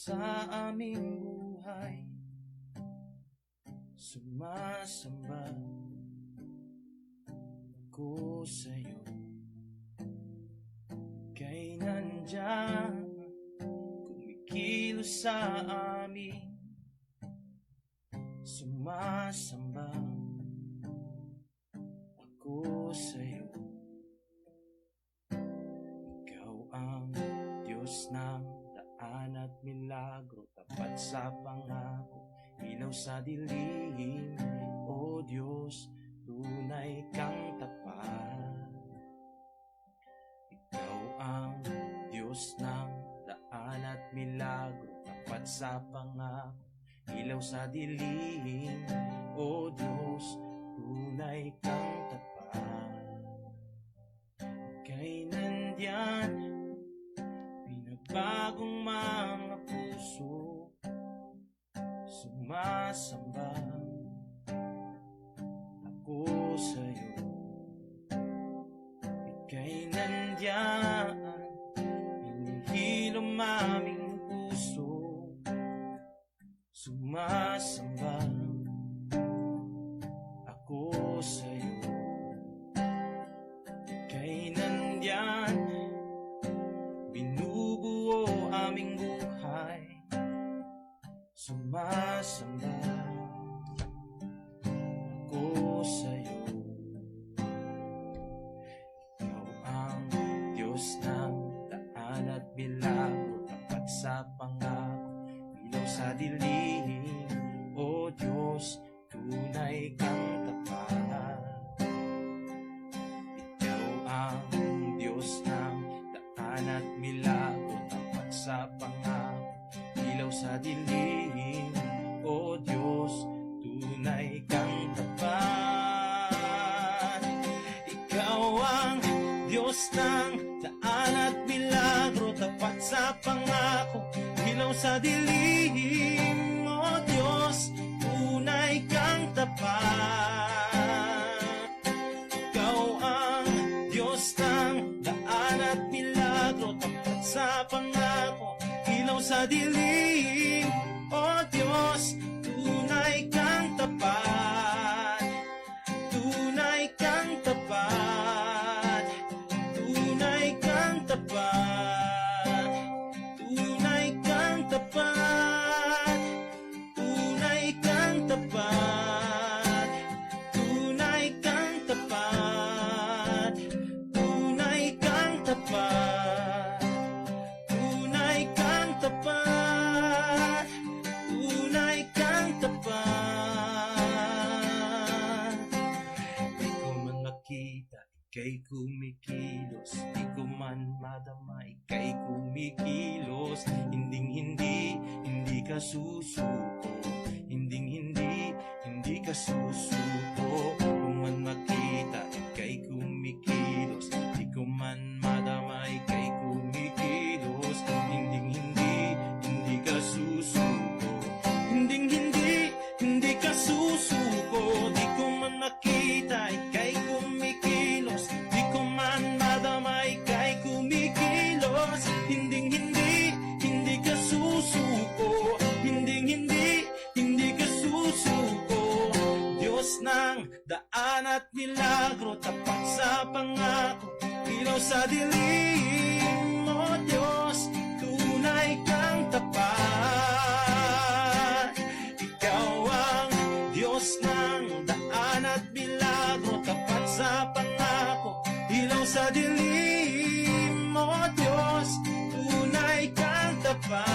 sa aming buhay. Sumasamba ako sa'yo, kay nandyan kumikilos sa amin. Sumasamba ako sa'yo. Ikaw ang Diyos ng daan at milagro, tapat sa pangako, ilaw sa dilim. O Diyos, tunay kang tapat. Ikaw ang Diyos ng daan at milagro, tapat sa pangako, ilaw sa dilim. O Diyos, tunay kang tapat. Kay nandyan pinabagong mga puso, sumasamba ako sa'yo. Ika'y nandyan, hinihilom aming puso, sumasamba ako sa'yo. Ika'y nandyan, binubuo aming buhay, sumasamba ako sa'yo. Ikaw ang Diyos ng daan at milagro, tapat sa pangako, ilaw sa dilim. O Diyos, tunay kang tapat. Ikaw ang Diyos ng daan at milagro, tapat sa pangako, ilaw sa dilim. O Diyos, tunay kang tapat. Ikaw ang Diyos ng daan at milagro, tapat sa pangako, ilaw sa dilim. O Diyos, tunay kang tapat. Ikaw ang Diyos ng daan at milagro, tapat sa pangako, ilaw sa dilim. O Diyos, tunay kang tapat. Tunay kang tapat. Tunay kang tapat. Tunay kang tapat. Tunay kang tapat. Tunay kang tapat. Tunay kang tapat. Tunay kang tapat. Tunay kang tapat. Di ko man makita, ika'y kumikilos. Di ko man madama, ika'y kumikilos. Hindi ka susuko. Hindi ka susuko. Kung man makita, ika'y kumikilos. Di ko man madama, ika'y kumikilos. Hindi ka susuko. Hindi ka susuko. Di ko man makita, ika'y kumikilos. Di ko man madama, ika'y kumikilos. Hindi ka susuko. Hindi ka susuko. Diyos ng daan at milagro, tapat sa pangako, ilaw sa dilim. O Diyos, tunay kang tapat. Ikaw ang Diyos ng daan at milagro, tapat sa pangako, ilaw sa dilim. O Diyos, tunay kang tapat.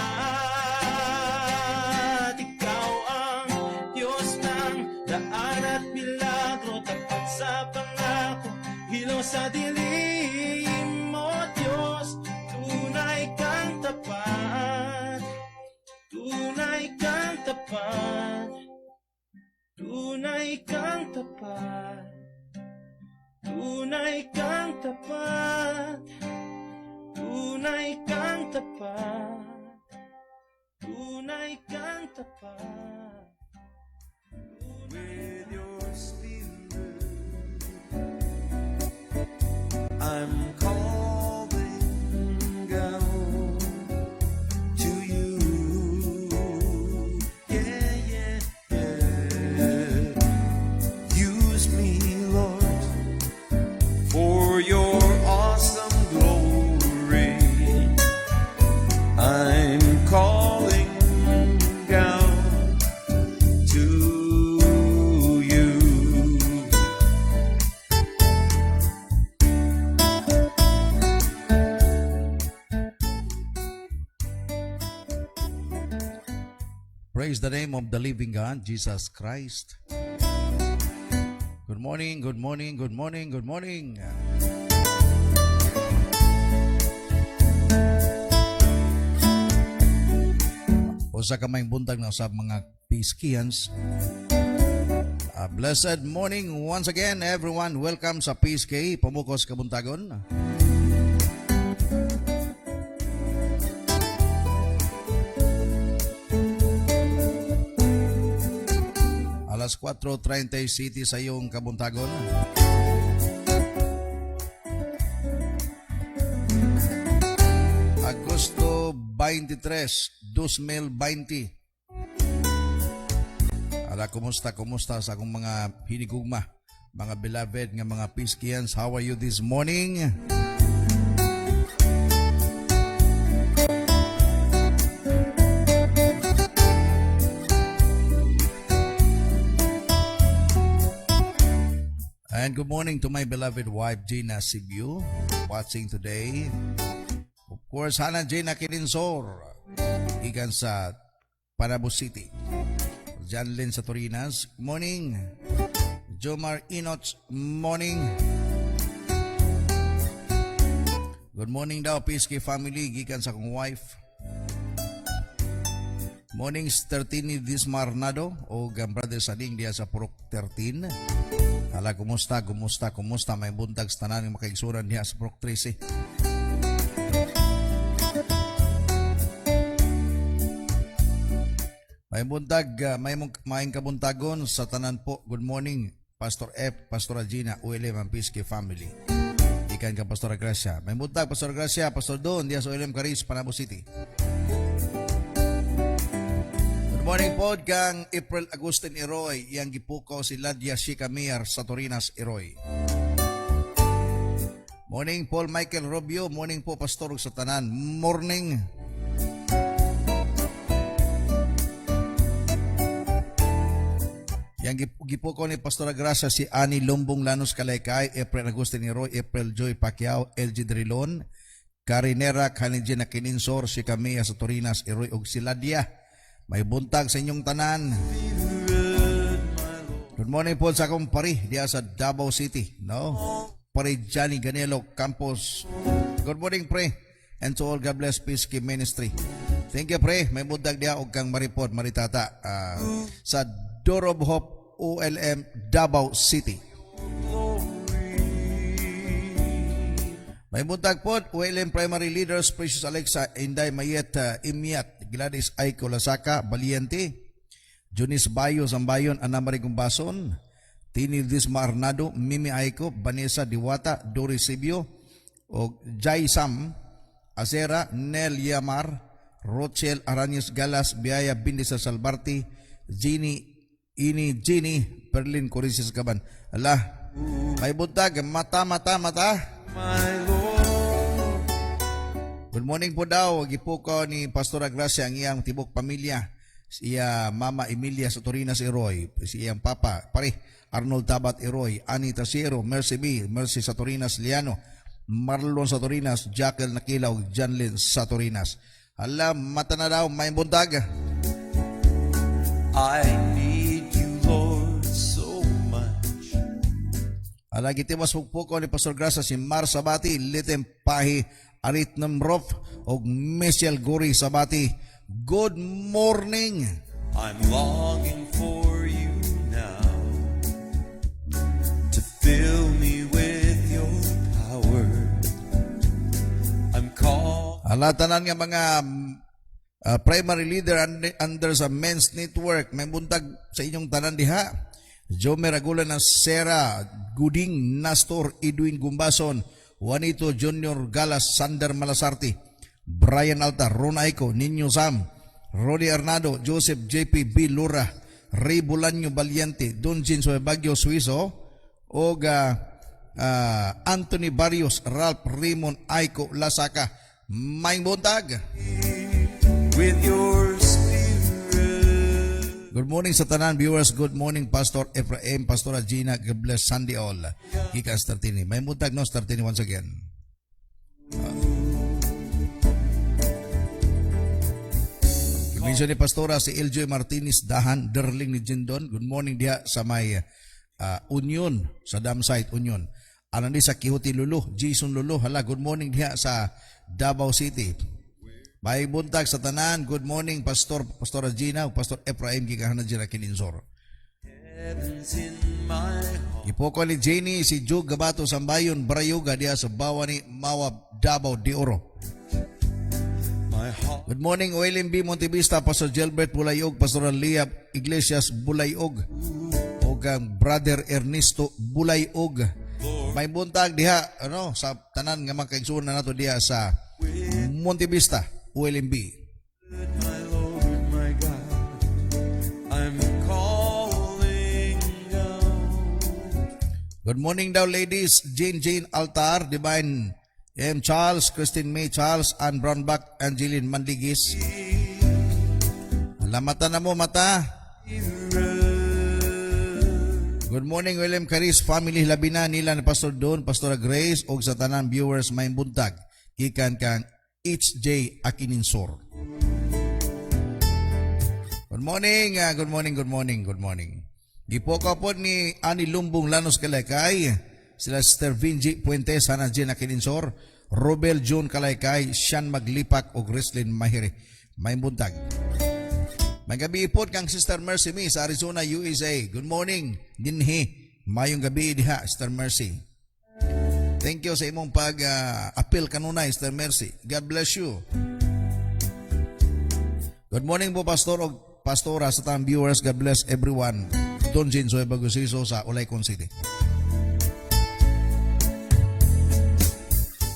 Ikaw ang Diyos ng daan at milagro, tapat sa pangako, ilaw sa dilim. O Diyos, tunay kang tapat. Tunay kang tapat. Tunay kang tapat. Tunay kang tapat. Tunay kang tapat. Tunay kang tapat. With your spirit, I'm calling out to you. Praise the name of the living God, Jesus Christ. Good morning, good morning, good morning, good morning. Usa ka may buntag na sa mga Peacekians. A blessed morning once again, everyone. Welcome sa PSK, Pamukos Kabuntagon. Alas 4:30 City sa iyong Kabuntagon. Agosto 23, 2020. Ala, kumusta sa akong mga hinigugma, mga beloved nga mga Peacekians. How are you this morning? And good morning to my beloved wife, Gina Sibiu, watching today. Of course, Hana Gina Kilinsor, ikan sa Panabo City. Janlyn sa Torinas, morning. Jomar Inoch, morning. Good morning daw, PSK family, gikan sa akong wife. Morning, 13 Dismar Nado, o brother Sading diya sa Purok 13. Hala, kumusta? May buntag sa tanan ng makaigsuran diya sa Purok 13. May buntag, may kabuntagon sa tanan po. Good morning, Pastor F, Pastor Gina, ULM, ang PSK family. Ikan ka, Pastor Gracia. May buntag, Pastor Gracia, Pastor Don, diya sa ULM Caris, Panabo City. Good morning po kang April Agustin Iroy, yang gipuko si Ladia Shikamiar sa Torinas Iroy. Morning Paul Michael Robio, morning po Pastor sa tanan. Morning. Yang gipuko ni Pastor Gracia si Ani Lumbong Lanos Kalaykay, April Agustin Iroy, April Joy Pacquiao, LG Drilon, Carinera Kanijina Kininsor, Shikamiar sa Torinas Iroy, og si Ladia. May buntag sa inyong tanan. Good morning po sa akong pari diya sa Davao City, no? Pari Johnny Ganelo Campos. Good morning, pre. And to all, God bless PSK Ministry. Thank you, pre. May buntag diya og kang maripod, maritata sa Door of Hope ULM Davao City. May buntag po, ULM Primary Leaders, Precious Alexa, Inday Mayet Imiat, Gladys Aiko Lasaka, Valiente, Junis Bayo Zambayon, Ana Marie Gumbason, Tini Disma Arnado, Mimi Aiko, Vanessa Diwata, Doris Sibio, o Jai Sam, Azera, Nel Yamar, Rochelle Arañez Galas, Biaya Bindisa Salbarti, Ginny, Perlin Corisis Caban. Ala, may buntag, mata. my Lord. Good morning po daw, gipuko ni Pastor Gracia ang iyang tibok pamilya. Siya Mama Emilia sa Torinas Iroy, si iyang papa, pare Arnold Tabat Iroy, Ani Tasiero, Mercy B, Mercy sa Torinas Liano, Marlon sa Torinas, Jackal Nakilaw, Janlyn sa Torinas. Alam, mata na daw, may buntag. I need you, Lord, so much. Ala, gitiwas po ni Pastor Gracia si Mar Sabati, Litem Pahi, Arit Namrof, o Michelle Guri Sabati. Good morning. I'm longing for you now to fill me with your power. I'm called. Alatanan nga mga primary leader under sa men's network. May buntag sa inyong tanan diha. Jomer Agulan ng Sera, Guding Nastor, Edwin Gumbason, Juanito Junior Galas, Sander Malasarti, Brian Alta, Ron Aiko, Ninyo Sam, Rodi Arnado, Joseph JP B. Lura, Ray Bulanyo Valiente, Donjin Suebagyo Suizo, o Anthony Barrios, Ralph Raymond Aiko Lasaka. May buntag. With your spirit. Good morning sa tanan viewers. Good morning Pastor Ephraim, Pastora Gina, God bless Sunday all. Gikas 13. May buntag no 13 once again. Mention ni Pastora si LJ Martinez Dahan, Derling ni Jindon. Good morning diha sa may Union, sa dam site Union. Ano ni sa Kihuti Lulu, Jason Lulu. Hala, good morning diha sa Davao City. May buntag sa tanan. Good morning Pastora Gina, Pastor Ephraim gikahan na dira Kininsor. Heaven's in my heart. Ipoko ni Jenny si Jug Gabato Sambayon Barayuga diha sa Bawani Mawab Davao de Oro. My heart. Good morning, OLMB Montevista, Pastor Gilbert Bulayog, Pastor Leah Iglesias Bulayog, o kang Brother Ernesto Bulayog. May buntag diha, sa tanan nga magkaigsuon na nato diha sa Montevista, OLMB. My Lord, my God, I'm calling out. Good morning daw, ladies. Jane Altar, Divine M. Charles, Christine May Charles, Ann Brownback, Angeline Mandigis. Mata na mo, mata. Good morning, William Caris, family labina nila ni Pastor Don, Pastora Grace, o sa tanan viewers may buntag. Ikan kang HJ Akininsor. Good morning, good morning. Gipoka po ni Ani Lumbong Lanos Kalaykay, sila Sister Vinji Puentes, Hana Jen Akininsor, Robel June Kalaykay, Sean Maglipak o Grislin Mahiri. May buntag. May gabi po kang Sister Mercy Mi sa Arizona, USA. Good morning, dinhi. Mayong gabi diha, Sister Mercy. Thank you sa imong pag-appeal kanunay, Sister Mercy. God bless you. Good morning po, Pastor o Pastora sa tanang viewers. God bless everyone. Don Jinsoy Bagosiso sa Olaycon City.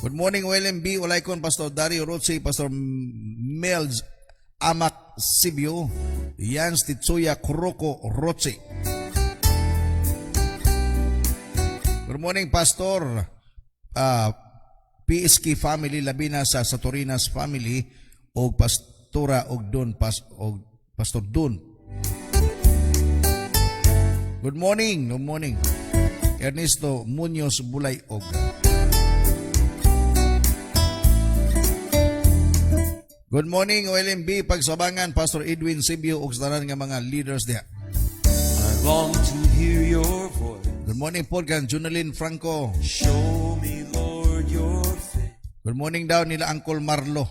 Good morning, OLMB, Olaycon, Pastor Dario Rotsi, Pastor Melz Amak Sibyo, Jans Titsuya Kuroko Rotsi. Good morning, Pastor PSK family, labina sa Satorinas family, o Pastora og Don Pastor Don. Good morning. Ernesto Munoz Bulayog. Good morning, OLMB, Pagsabangan, Pastor Edwin Sibio, ug sa tanan nga mga leaders diha. I long to hear your voice. Good morning po kan Junalyn Franco. Show me, Lord, your face. Good morning daw nila Uncle Marlo,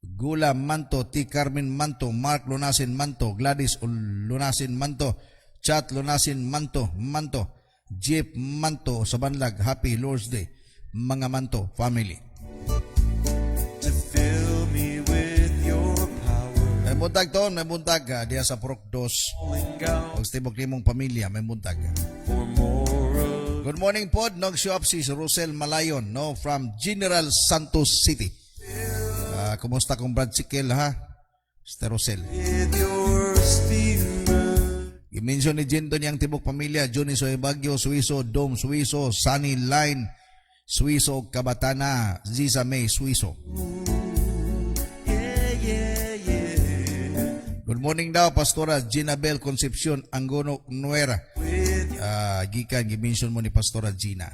Gula Manto, T. Carmen Manto, Mark Lunasin Manto, Gladys Lunasin Manto, Chat Lunasin Manto, Jeep Manto sa Banlag. Happy Lord's Day, mga Manto family. To fill me with your power. May buntag toon, may buntag diya sa Purok 2. Calling out Pag tibok nimong pamilya, may buntag. for more of Good morning po, nag-show up si Rosel Malayon, from General Santos City. Kumusta kong Brad Sikel, ha? Sister Rosel. with your spirit. I-mention ni Jinto niyang tibok pamilya, Johnny Soy Bagyo, Suiso, Dome Suiso, Sunny Line, Suiso, Kabatana, Ziza May, Suiso. Good morning daw, Pastora Ginabel Concepcion, Angono Nuera. Gikan, i-mention mo ni Pastora Gina.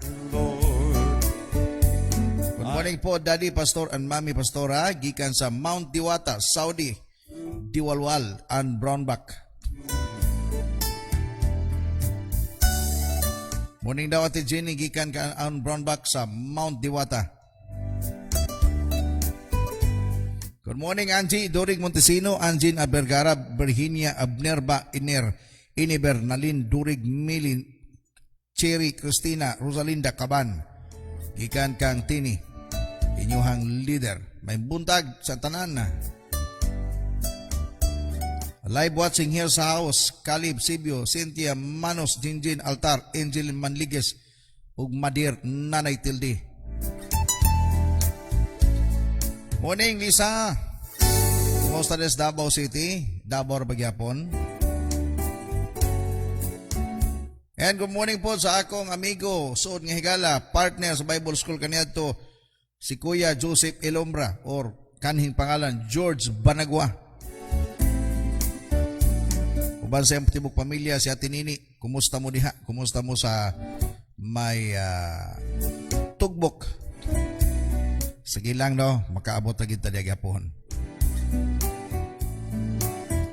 Good morning po, Daddy Pastor and Mami Pastora, gikan sa Mount Diwata, Saudi, Diwalwal and Brownback. Morning daw, Ate Jenny, gikan ka ang Brownback sa Mount Diwata. Good morning, Angie Dorig Montesino, Anjin Abergara, Virginia Abnerba, Iniber, Nalin Durig, Milin, Cherry, Christina, Rosalinda Caban. Gikan kang Tini, inyuhang leader. May buntag sa tanan na. Live watching here sa house, Calib Sibio, Cynthia Manos, Jinjin Altar, Angel Manligues, ug Madir Nanay Tildi. Morning, Lisa. Kumusta des Davao City? Davao Bagyapon. And good morning po sa akong amigo, suod nga higala, partner sa Bible School kaniadto, si Kuya Joseph Elombra, or kanhing pangalan, George Banagwa. Uban sa iyong tibok pamilya, si Ate Nini, kumusta mo diha? Kumusta mo sa may tugbok? Sige lang, no? Makaabot na kita diya gapon.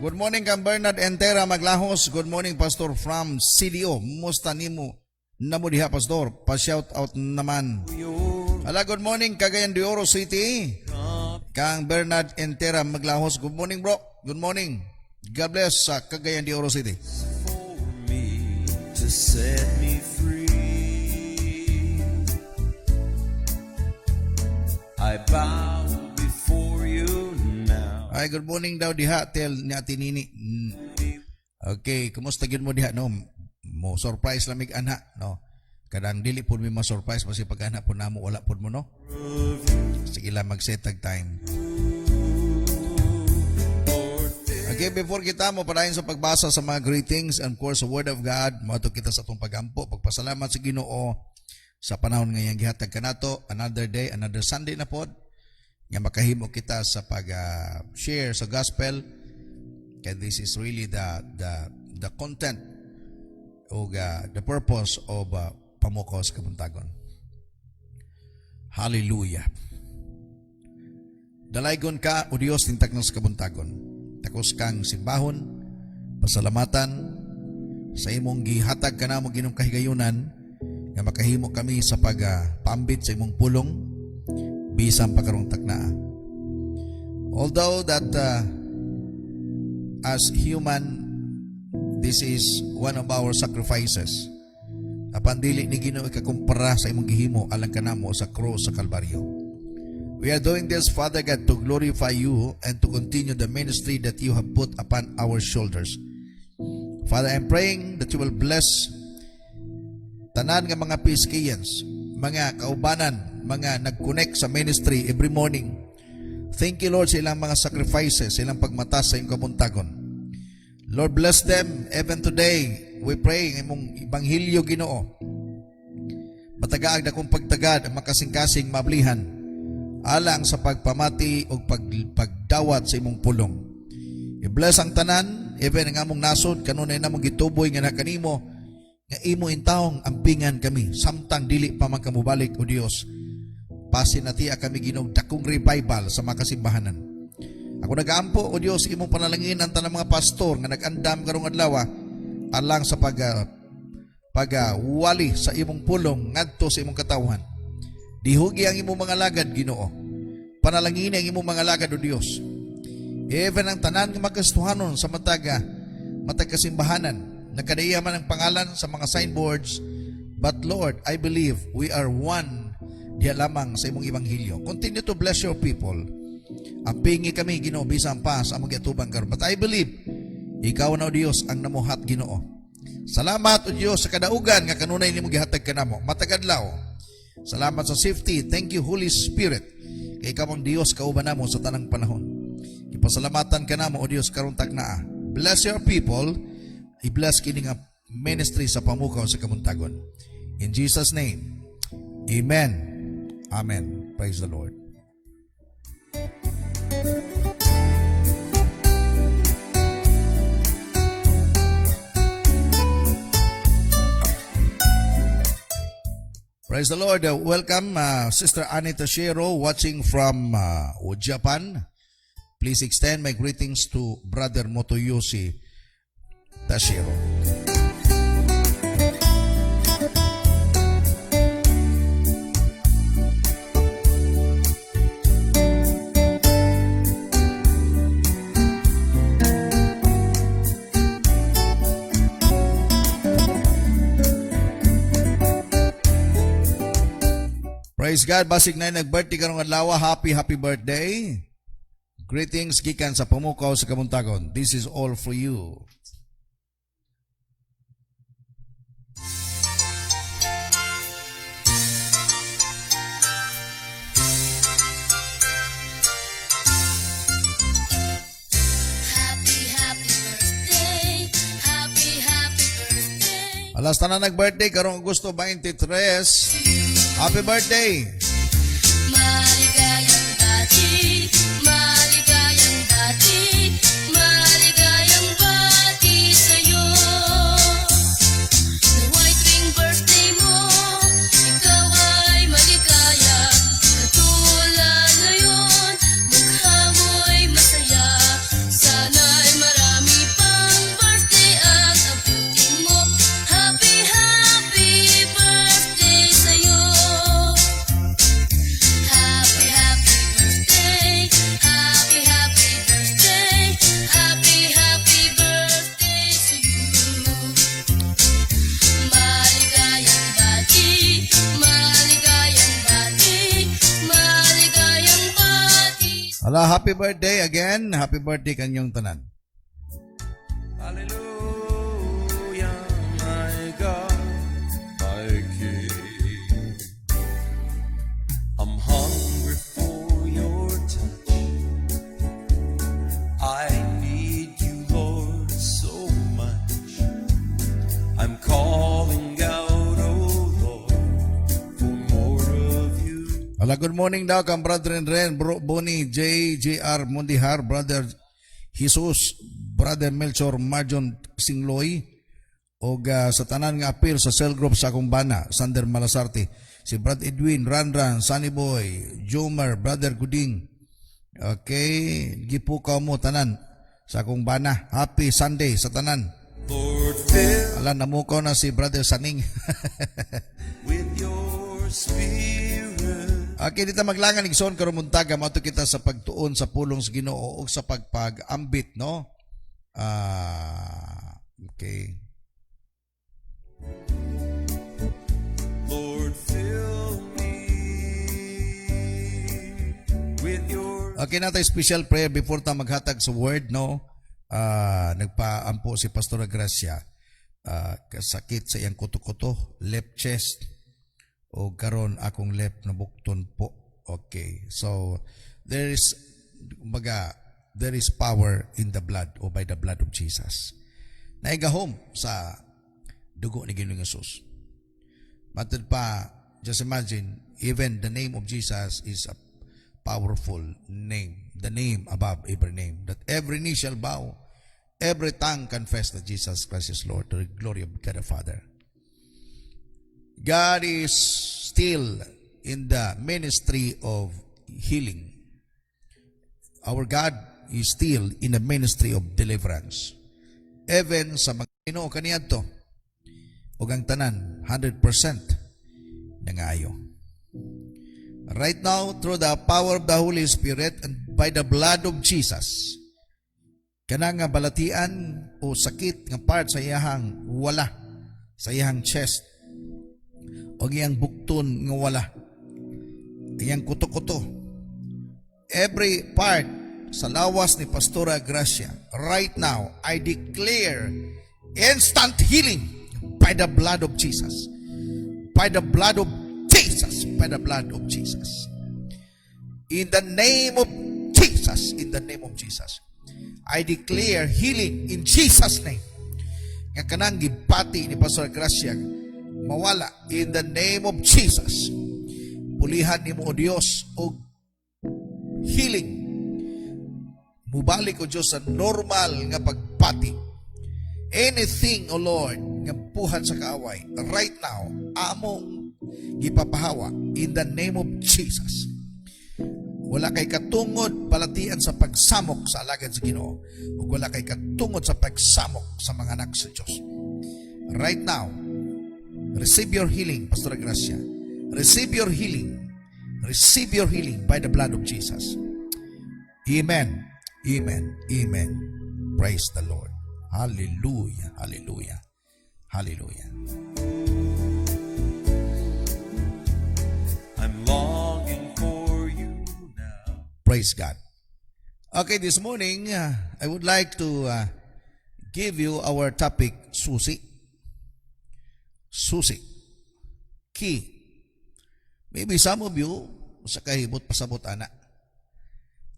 Good morning kang Bernard Entera Maglahos. Good morning Pastor from CDO. Musta nimo namo diha Pastor? Pa-shout out naman. Ala, good morning Cagayan de Oro City. Kang Bernard Entera Maglahos. Good morning bro. Good morning. God bless sa Cagayan de Oro City. For me to set me free, I bow before you now. Ay, good morning daw diha tel ni Ate Nini. Okay, kumusta gyud mo diha no? Mo surprise lamig ana no. Kadang dili pud mi ma-surprise basi pag ana pud namo wala pud mo no. Sige lang mag-setag time. Okay, before kita mo padayon sa pagbasa sa mga greetings and of course sa Word of God, mato kita sa atong pagampo, pagpasalamat sa Ginoo sa panahon ngayong gihatag kanato, another day, another Sunday na pod, nga makahimo kita sa pag-share sa gospel. And this is really the content o the purpose of pamukaw sa kabuntagon. Hallelujah. Dalaygon ka, o Diyos, tintak ng sa kabuntagon. Takos kang simbahon, pasalamatan, sa imong gihatag ka na mo ginong kahigayunan, nga makahimo kami sa pagpambit sa imong pulong, bisan pagkarong taknaa. Although that as human, this is one of our sacrifices. Apan dili ni Ginoo ikakumpara sa imong gihimo alang kanamo sa cross sa Kalbaryo. We are doing this, Father God, to glorify you and to continue the ministry that you have put upon our shoulders. Father, I'm praying that you will bless tanan nga mga PSKians, mga kaubanan, mga nag-connect sa ministry every morning. Thank you, Lord, sa ilang mga sacrifices, sa ilang pagmatas sa iyong kabuntagon. Lord, bless them even today. We pray ng imong ibanghilyo, Ginoo. Matagaag na kong pagtagad ang makasing-kasing mablihan alang sa pagpamati o pagdawat sa imong pulong. I-bless ang tanan, even ang among nasod, kanunay namong gituboy nga nakanimo, nga imo intawong ampingan kami, samtang dili pa man kamubalik, o Dios. Pasin natia kami Ginoo dakong revival sa makasimbahanan. Ako nagaampo, o Dios, imong panalangin ang tanang mga pastor nga nag-andam karong adlaw alang sa pagwali sa imong pulong ngadto sa imong katawhan. Dihugi ang imong mga lagad, Ginoo. Panalangin ang imong mga lagad, o Dios. Even ang tanan nga magkastuhanon sa matag kasimbahanan, nagkadaya man ang pangalan sa mga signboards, but Lord, I believe we are one diya lamang sa imong ibanghilyo. Continue to bless your people. Ampingi kami, Ginoo, bisan pa sa among giatubang karon. But I believe ikaw na, o Dios, ang namuhat, Ginoo. Salamat, o Dios, sa kadaugan nga kanunay nimo gihatag kanamo matagadlaw. Salamat sa safety. Thank you, Holy Spirit. Kay ikaw ang Dios kauban namo sa tanang panahon. Ipasalamatan ka namo, o Dios, karon taknaa. Bless your people. I-bless kini nga ministry sa pamukaw sa kabuntagon. In Jesus' name, Amen. Amen. Praise the Lord. Praise the Lord. Welcome, Sister Anita Shero, watching from Japan. Please extend my greetings to Brother Motoyoshi Tashiro. Praise God, basig na nag-birthday karong adlaw. Happy birthday. Greetings gikan sa pamukaw sa kabuntagon. This is all for you. Alas na nag-birthday karong Agosto 23. Happy birthday! Maligayang bati, maligayang bati, maligayang bati sa'yo. Nawa'y tuwing birthday mo, ikaw ay maligaya. Katulad ngayon, mukha mo'y masaya. Sana'y marami Hala, happy birthday again. Happy birthday kanyang tanan. Hallelujah, my God, my King. I'm hungry for your touch. I need you, Lord, so much. I'm calling out, oh Lord, for more of you. Hala, good morning daw kang brother and Ren, bro, Bonnie, J.R. Mundihar, brother Jesus, brother Melchor Marjon Singloy, o sa tanan nga appeal sa cell group sa akong bana, Sander Malasarte, si Brad Edwin, Ranran, Sunny Boy, Jomer, brother Guding, okay, gipukaw mo tanan sa akong bana, happy Sunday sa tanan. Lord, fill Ala, namukaw na si brother Saning. with your spirit. Okay, dito maglangan igsoon karon muntaga mato kita sa pagtuon sa pulong sa Ginoo o sa pagpag-ambit, no? Okay. Lord, fill me with your Okay na tayo special prayer before ta maghatag sa word, no? Nagpaampo si Pastora Gracia, kasakit sa iyang kuto-kuto, left chest, o karon akong left na bukton po. Okay, so there is power in the blood or by the blood of Jesus. Naigahom sa dugo ni Ginoong Hesus. Matod pa, just imagine, even the name of Jesus is a powerful name, the name above every name, that every knee shall bow, every tongue confess that Jesus Christ is Lord, to the glory of God the Father. God is still in the ministry of healing. Our God is still in the ministry of deliverance. Even sa mga Ginoo kaniadto, ug ang tanan 100% nangayo. Right now, through the power of the Holy Spirit and by the blood of Jesus, kanang nga balatian o sakit nga part sa iyahang wala, sa iyahang chest, o iyang bukton nga wala, iyang kuto-kuto, every part sa lawas ni Pastora Gracia, right now, I declare instant healing by the blood of Jesus. By the blood of Jesus. By the blood of Jesus. In the name of Jesus. In the name of Jesus. I declare healing in Jesus' name. Nga kanang gipati ni Pastor Gracia mawala in the name of Jesus. Pulihan ni mo o Diyos o healing. Mubalik o Diyos sa normal nga pagpati. Anything, O Lord, nga puhan sa kaaway, right now, among gipapahawa in the name of Jesus. Wala kay katungod palatian sa pagsamok sa alagad sa Ginoo. Ug wala kay katungod sa pagsamok sa mga anak sa Diyos. Right now, receive your healing, Pastor Gracia. Receive your healing. Receive your healing by the blood of Jesus. Amen. Amen. Amen. Praise the Lord. Hallelujah. Hallelujah. Hallelujah. I'm longing for you now. Praise God. Okay, this morning, I would like to give you our topic, susi. Susi. Key. Maybe some of you, sa kahibot pasabot ana.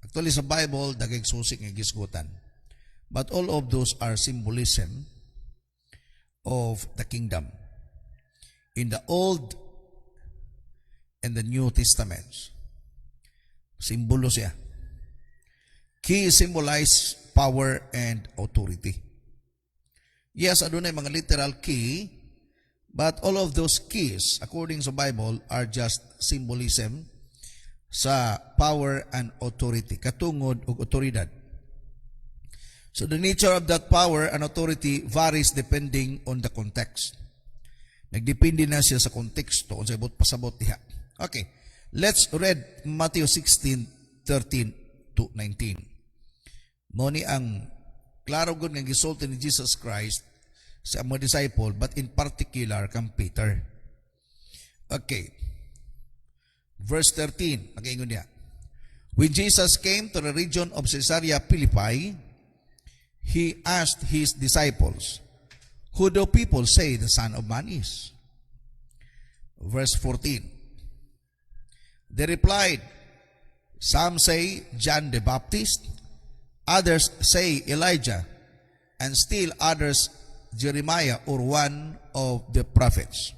Actually, sa Bible, daging susi nga gisgutan. But all of those are symbolism of the kingdom. In the Old and the New Testaments, simbolo siya. Key symbolize power and authority. Yes, adunay mga literal key, but all of those keys, according to Bible, are just symbolism sa power and authority, katungod ug otoridad. So the nature of that power and authority varies depending on the context. Nagdepende na siya sa konteksto kung sa ibot pasabot diha. Okay, let's read Matthew 16:13 to 19. Mao ni ang klaro gud nga gisulti ni Jesus Christ sa mga disciple, but in particular kang Peter. Okay. Verse 13, mag-ingon niya. When Jesus came to the region of Caesarea Philippi, he asked his disciples, "Who do people say the Son of Man is?" Verse 14. They replied, "Some say John the Baptist, others say Elijah, and still others Jeremiah or one of the prophets."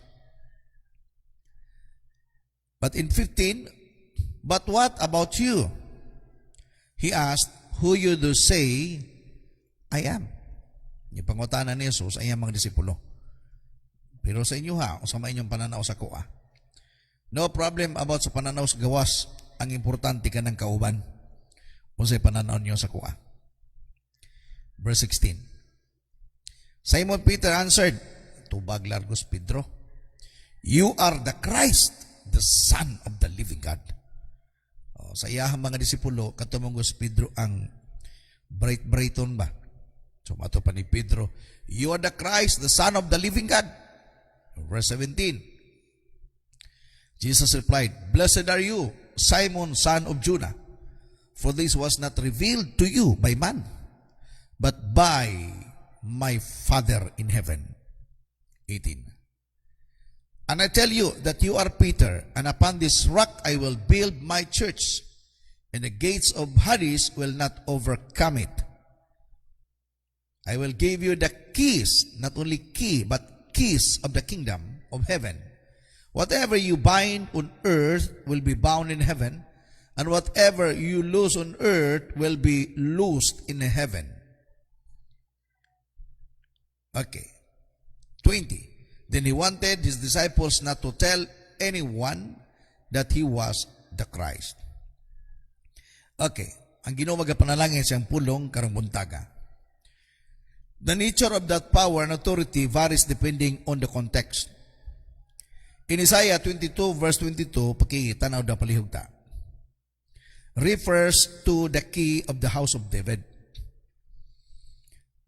But in 15, "But what about you?" He asked, "Who you do say I am?" Yung pangutanan ni Jesus ay ang mga disipulo. Pero sa inyo ha, o sa inyong pananaw sa kuha. No problem about sa pananaw sa gawas. Ang importante ka ng kauban. O sa pananaw niyo sa kuha. Verse 16. Simon Peter answered, tubag largos Pedro, "You are the Christ, the Son of the living God." Sa iyahang mga disipulo, katumungos Pedro ang bright-brighton ba? So mato pa ni Pedro, "You are the Christ, the Son of the living God." Verse 17. Jesus replied, "Blessed are you, Simon, son of Jonah, for this was not revealed to you by man, but by my Father in heaven." 18. "And I tell you that you are Peter, and upon this rock I will build my church, and the gates of Hades will not overcome it. I will give you the keys," not only key, but keys of the kingdom of heaven. "Whatever you bind on earth will be bound in heaven, and whatever you loose on earth will be loosed in heaven." Okay. 20. Then he wanted his disciples not to tell anyone that he was the Christ. Okay. Ang Ginoo magapanalangin siyang pulong karong buntaga. The nature of that power and authority varies depending on the context. In Isaiah 22 verse 22, pakitanaw da palihugta, refers to the key of the house of David.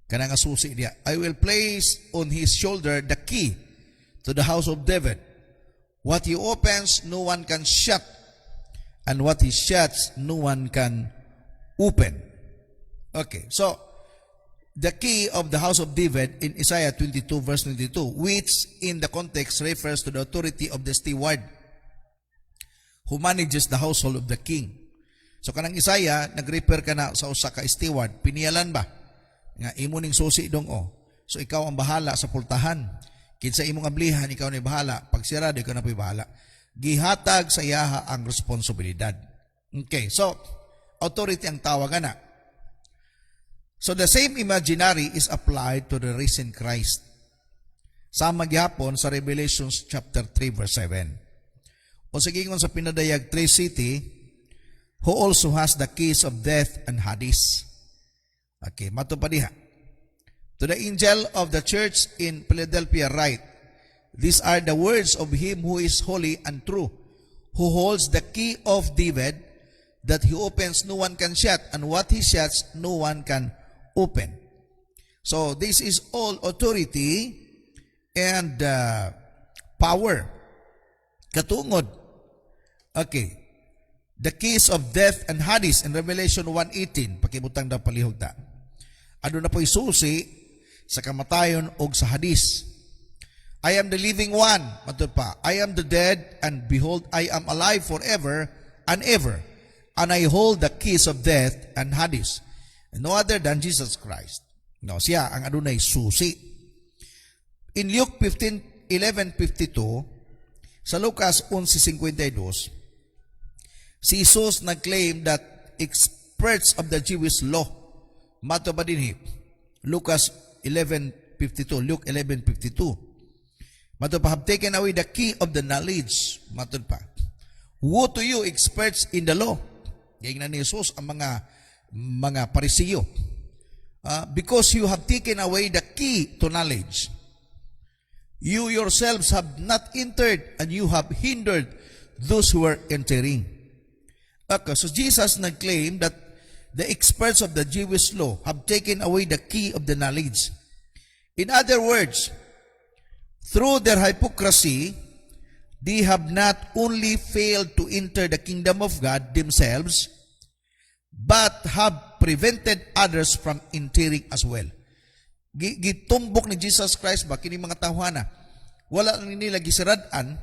Kanang susi dia, "I will place on his shoulder the key to the house of David. What he opens, no one can shut, and what he shuts, no one can open." Okay, so the key of the house of David in Isaiah 22 verse 22, which in the context refers to the authority of the steward who manages the household of the king. So kanang Isaiah, nag-refer ka na sa usa ka steward, piniyalan ba? Nga imo ning susi dong o. So ikaw ang bahala sa pultahan. Kinsa imong ablihan, ikaw ni bahala. Pag sirado, ikaw na po'y bahala. Gihatag sa iyaha ang responsibilidad. Okay, so authority ang tawagan na. So the same imaginary is applied to the risen Christ. Sama gyapon sa Revelation chapter 3 verse 7. O sige ngon sa pinadayag 3 city, who also has the keys of death and Hades. Okay, mato pa diha. To the angel of the church in Philadelphia write, "These are the words of him who is holy and true, who holds the key of David, that he opens no one can shut, and what he shuts no one can open." So this is all authority and power. Katungod. Okay. The keys of death and Hades in Revelation 1:18. Pakibutang daw palihog ta. Ano na po'y susi sa kamatayon o sa Hades. "I am the living one." Matod pa. "I am the dead, and behold, I am alive forever and ever. And I hold the keys of death and Hades." No other than Jesus Christ. No, siya ang adunay susi. In Luke 11:52, sa Lucas 11:52, si Jesus nag-claim that experts of the Jewish law, mato ba din Lucas 11:52, Luke 11:52, mato pa, "have taken away the key of the knowledge." Mato pa, "Woe to you, experts in the law." Gayng na ni Jesus ang mga Parisiyo. "Because you have taken away the key to knowledge. You yourselves have not entered, and you have hindered those who were entering." Okay, so Jesus nag-claim that the experts of the Jewish law have taken away the key of the knowledge. In other words, through their hypocrisy, they have not only failed to enter the kingdom of God themselves, but have prevented others from entering as well. Gitumbok ni Jesus Christ ba kini mga tawhana, wala lang nila gisiradan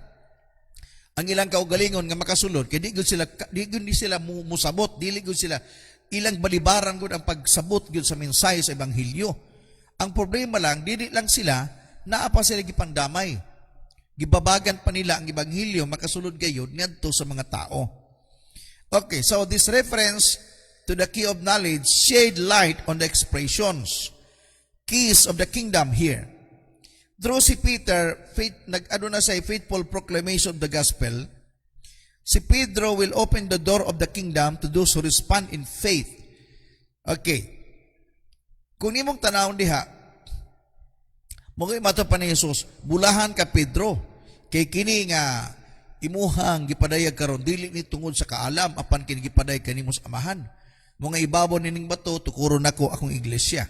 ang ilang kaugalingon nga makasulod kay di gud sila musabot, dili gud sila ilang balibaran gud ang pagsabot gud sa mensahe sa ebanghelyo. Ang problema lang dili lang sila naa pa sila gipandamay, gibabagan pa nila ang ebanghelyo makasulod gayud ngadto sa mga tao. Okay, so this reference to the key of knowledge shed light on the expressions keys of the kingdom here. Through si Peter, faithful proclamation of the gospel, si Pedro will open the door of the kingdom to those who respond in faith. Okay. Kung imong tanawon diha, mga mato pa ni Jesus, bulahan ka Pedro, kay kini nga imuhang gipadayag karon dili ni tungod sa kaalam apan kini gipadayag kanimo sa amahan. Mga ibabaw nining bato tukuron nako akong iglesia.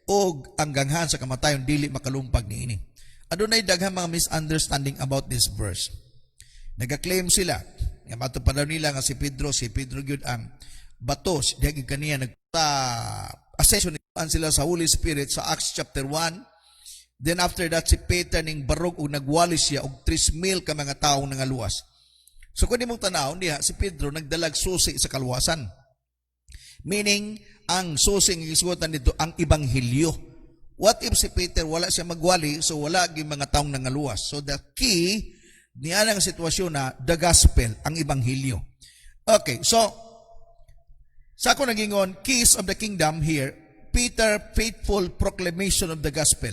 Og ang ganghan sa kamatayon dili makalumpag niini. Adunay daghang mga misunderstanding about this verse. Nagaklaim sila nga matupad daw nila nga si Pedro gyud ang bato diha kaniya ascension sila sa Holy Spirit sa Acts chapter 1. Then after that si Peter ning barog og nagwali siya og 3,000 ka mga tawo nangaluwas. So kun imong tan-aw diha si Pedro nagdalag susi sa kaluwasan. Meaning ang susi nga gisugotan dito ang ebanghelyo. What if si Peter wala siya magwali, so wala gyud mga taong nangaluwas. So the key niya ang sitwasyon na the gospel, ang ebanghelyo. Okay, so sa ako nagingon, keys of the kingdom here, Peter, faithful proclamation of the gospel.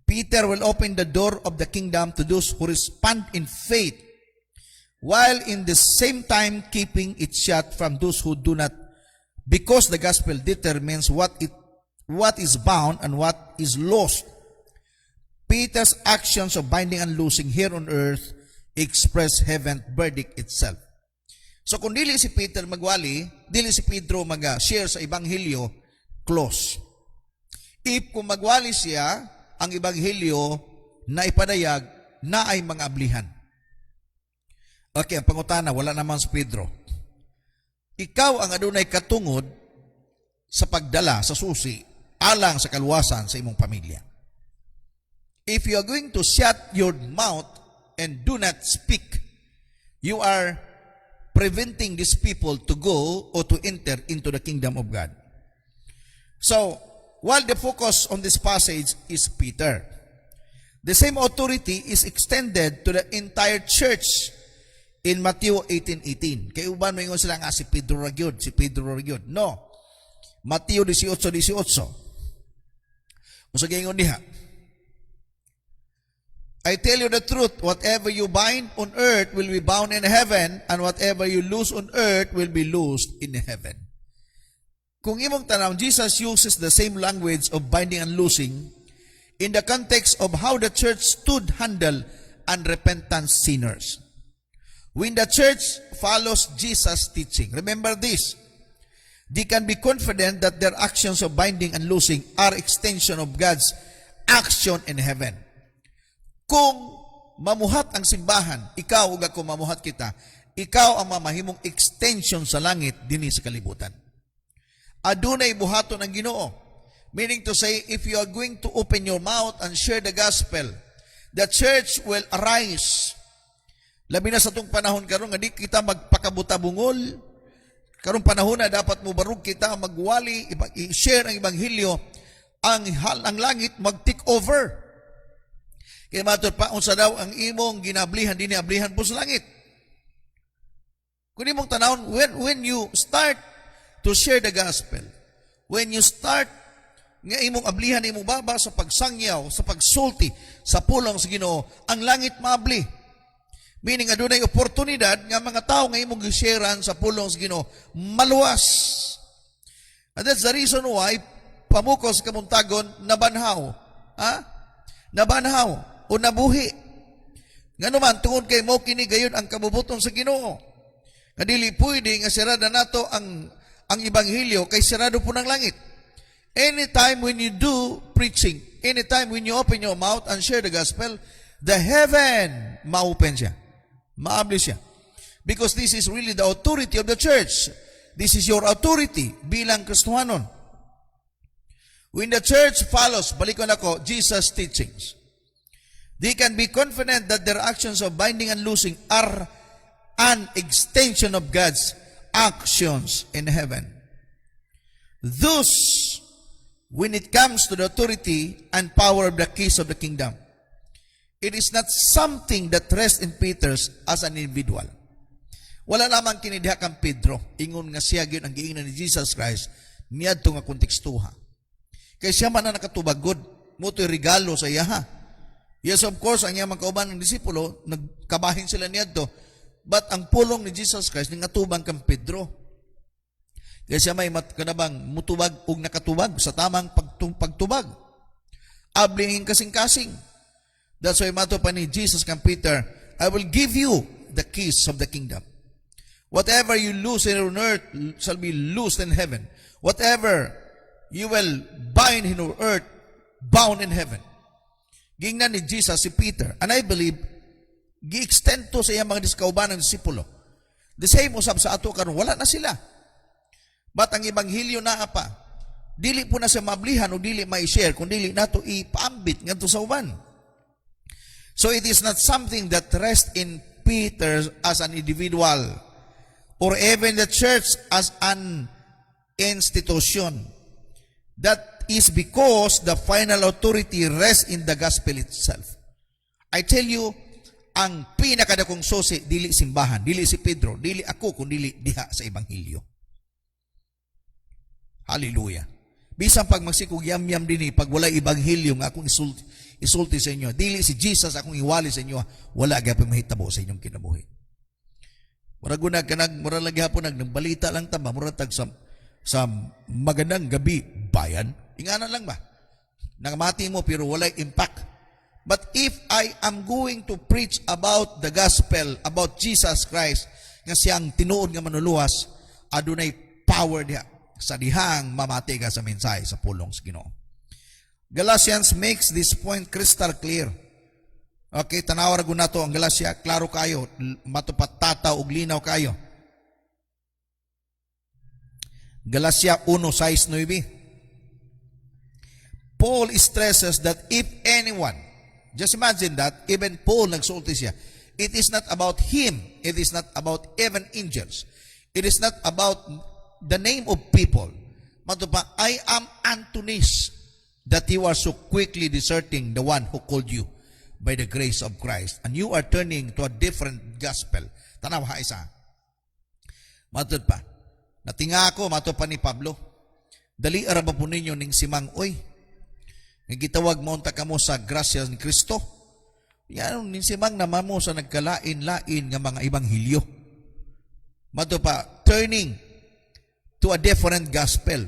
Peter will open the door of the kingdom to those who respond in faith, while in the same time keeping it shut from those who do not, because the gospel determines what is bound and what is lost. Peter's actions of binding and loosing here on earth express heaven's verdict itself. So kung dili si Peter magwali, dili si Pedro mag-share sa ebanghelyo, close. If kung magwali siya, ang ebanghelyo na ipadayag na ay mga ablihan. Okay, ang pangutana, wala naman si Pedro. Ikaw ang adunay katungod sa pagdala sa susi alang sa kaluwasan sa imong pamilya. If you are going to shut your mouth and do not speak, you are preventing these people to go or to enter into the kingdom of God. So, while the focus on this passage is Peter, the same authority is extended to the entire church in Matthew 18:18. Kaya uban mo sila nga si Pedro ragyod, si Pedro ragyod. No. Matthew 18:18. Usa gingon diha. I tell you the truth, whatever you bind on earth will be bound in heaven, and whatever you loose on earth will be loosed in heaven. Kung imong tanaw, Jesus uses the same language of binding and loosing in the context of how the church stood handle unrepentant sinners. When the church follows Jesus' teaching, remember this, they can be confident that their actions of binding and loosing are extension of God's action in heaven. Kung mamuhat ang simbahan, ikaw ug ako mamuhat kita, ikaw ang mamahimong extension sa langit dinhi sa kalibutan. Adunay buhaton ang Ginoo. Meaning to say, if you are going to open your mouth and share the gospel, the church will arise. Labi na sa itong panahon karon nga di kita magpakabutabungol. Karong panahon na dapat mo barug kita magwali, i-share ang ebanghelyo, ang langit mag-take over. Kaya matod pa, unsa daw ang imong ginablihan, diniablihan po sa langit. Kung imong tanawon, when you start to share the gospel, when you start nga imong ablihan, imong baba sa pagsangyaw, sa pagsulti, sa pulong sa Ginoo, ang langit maabli. Meaning, adunay oportunidad nga mga tao nga imong gisharean sa pulong sa Ginoo, maluwas. And that's the reason why, pamukos kamuntagon, nabanhaw. Nabanhaw o nabuhi. Nga naman, tungod kay mo kini gayon ang kabubuton sa Ginoo. Nga dili pwede nga sirada nato ang ebanghelyo kay sirado po ng langit. Anytime when you do preaching, anytime when you open your mouth and share the gospel, the heaven ma-open siya. Maabli siya. Because this is really the authority of the church. This is your authority bilang Kristohanon. When the church follows, balikon ako, Jesus' teachings, they can be confident that their actions of binding and loosing are an extension of God's actions in heaven. Thus, when it comes to the authority and power of the keys of the kingdom, it is not something that rests in Peter's as an individual. Wala lamang kinidiha kang Pedro, ingon nga siya gyud ang giingnan ni Jesus Christ, niadto nga kontekstuha. Kay siya man na nakatubagod, mo to'y regalo sa iya ha. Yes, of course, ang iyang kauban ng disipulo, nagkabahin sila niadto, but ang pulong ni Jesus Christ, ning atubang kang Pedro. Kaya siya may kanabang mutubag ug nakatubag sa tamang pagtubag. Ablingin kasing-kasing. That's why mato pa ni Jesus kang Peter, I will give you the keys of the kingdom. Whatever you loose in on earth shall be loosed in heaven. Whatever you will bind in on earth, bound in heaven. Gingnan ni Jesus si Peter. And I believe, gi-extend to sa iyang mga kauban ng disipulo. The same usab sa ato karon, wala na sila. But ang ebanghelyo naa pa, dili po na sa mablihan o dili mai-share, kung dili nato ipaambit ngadto sa uban. So it is not something that rests in Peter as an individual or even the church as an institution. That is because the final authority rests in the gospel itself. I tell you, ang pinakadakong susi, dili simbahan, dili si Pedro, dili ako, kung dili diha sa ebanghelyo. Hallelujah. Bisan pag magsikog yam-yam din pag wala ebanghelyo nga akong isulti sa inyo, dili si Jesus akong iwali sa inyo, wala gyapon mahitabo sa inyong kinabuhi. Mura lagi hapon nagbalita lang tama, mura tag sa magandang gabi bayan. Inganan lang ba? Nangamati mo pero wala impact. But if I am going to preach about the gospel, about Jesus Christ, nga siyang tinuod nga manuluwas, adunay power diha sa dihang mamati ka sa mensahe sa pulong sa Ginoo. Galatians makes this point crystal clear. Okay, tanawar ko na to ang Galatia, klaro kayo, matupat tataw ug linaw kayo. Galatia 1:6-9. Paul stresses that if anyone, just imagine that, even Paul nagsulti siya, it is not about him, it is not about even angels, it is not about the name of people. Matupa, I am Antonis, that you are so quickly deserting the one who called you by the grace of Christ, and you are turning to a different gospel. Tanaw ha isa. Matod pa, natinga ako, matod pa ni Pablo, dali ara ba po ninyo ning simang, oy, nagitawag mo unta kamo sa grasya ni Kristo. Yan, ning simang naman mo sa nagkalain-lain nga mga ibanghilyo. Matod pa, turning to a different gospel.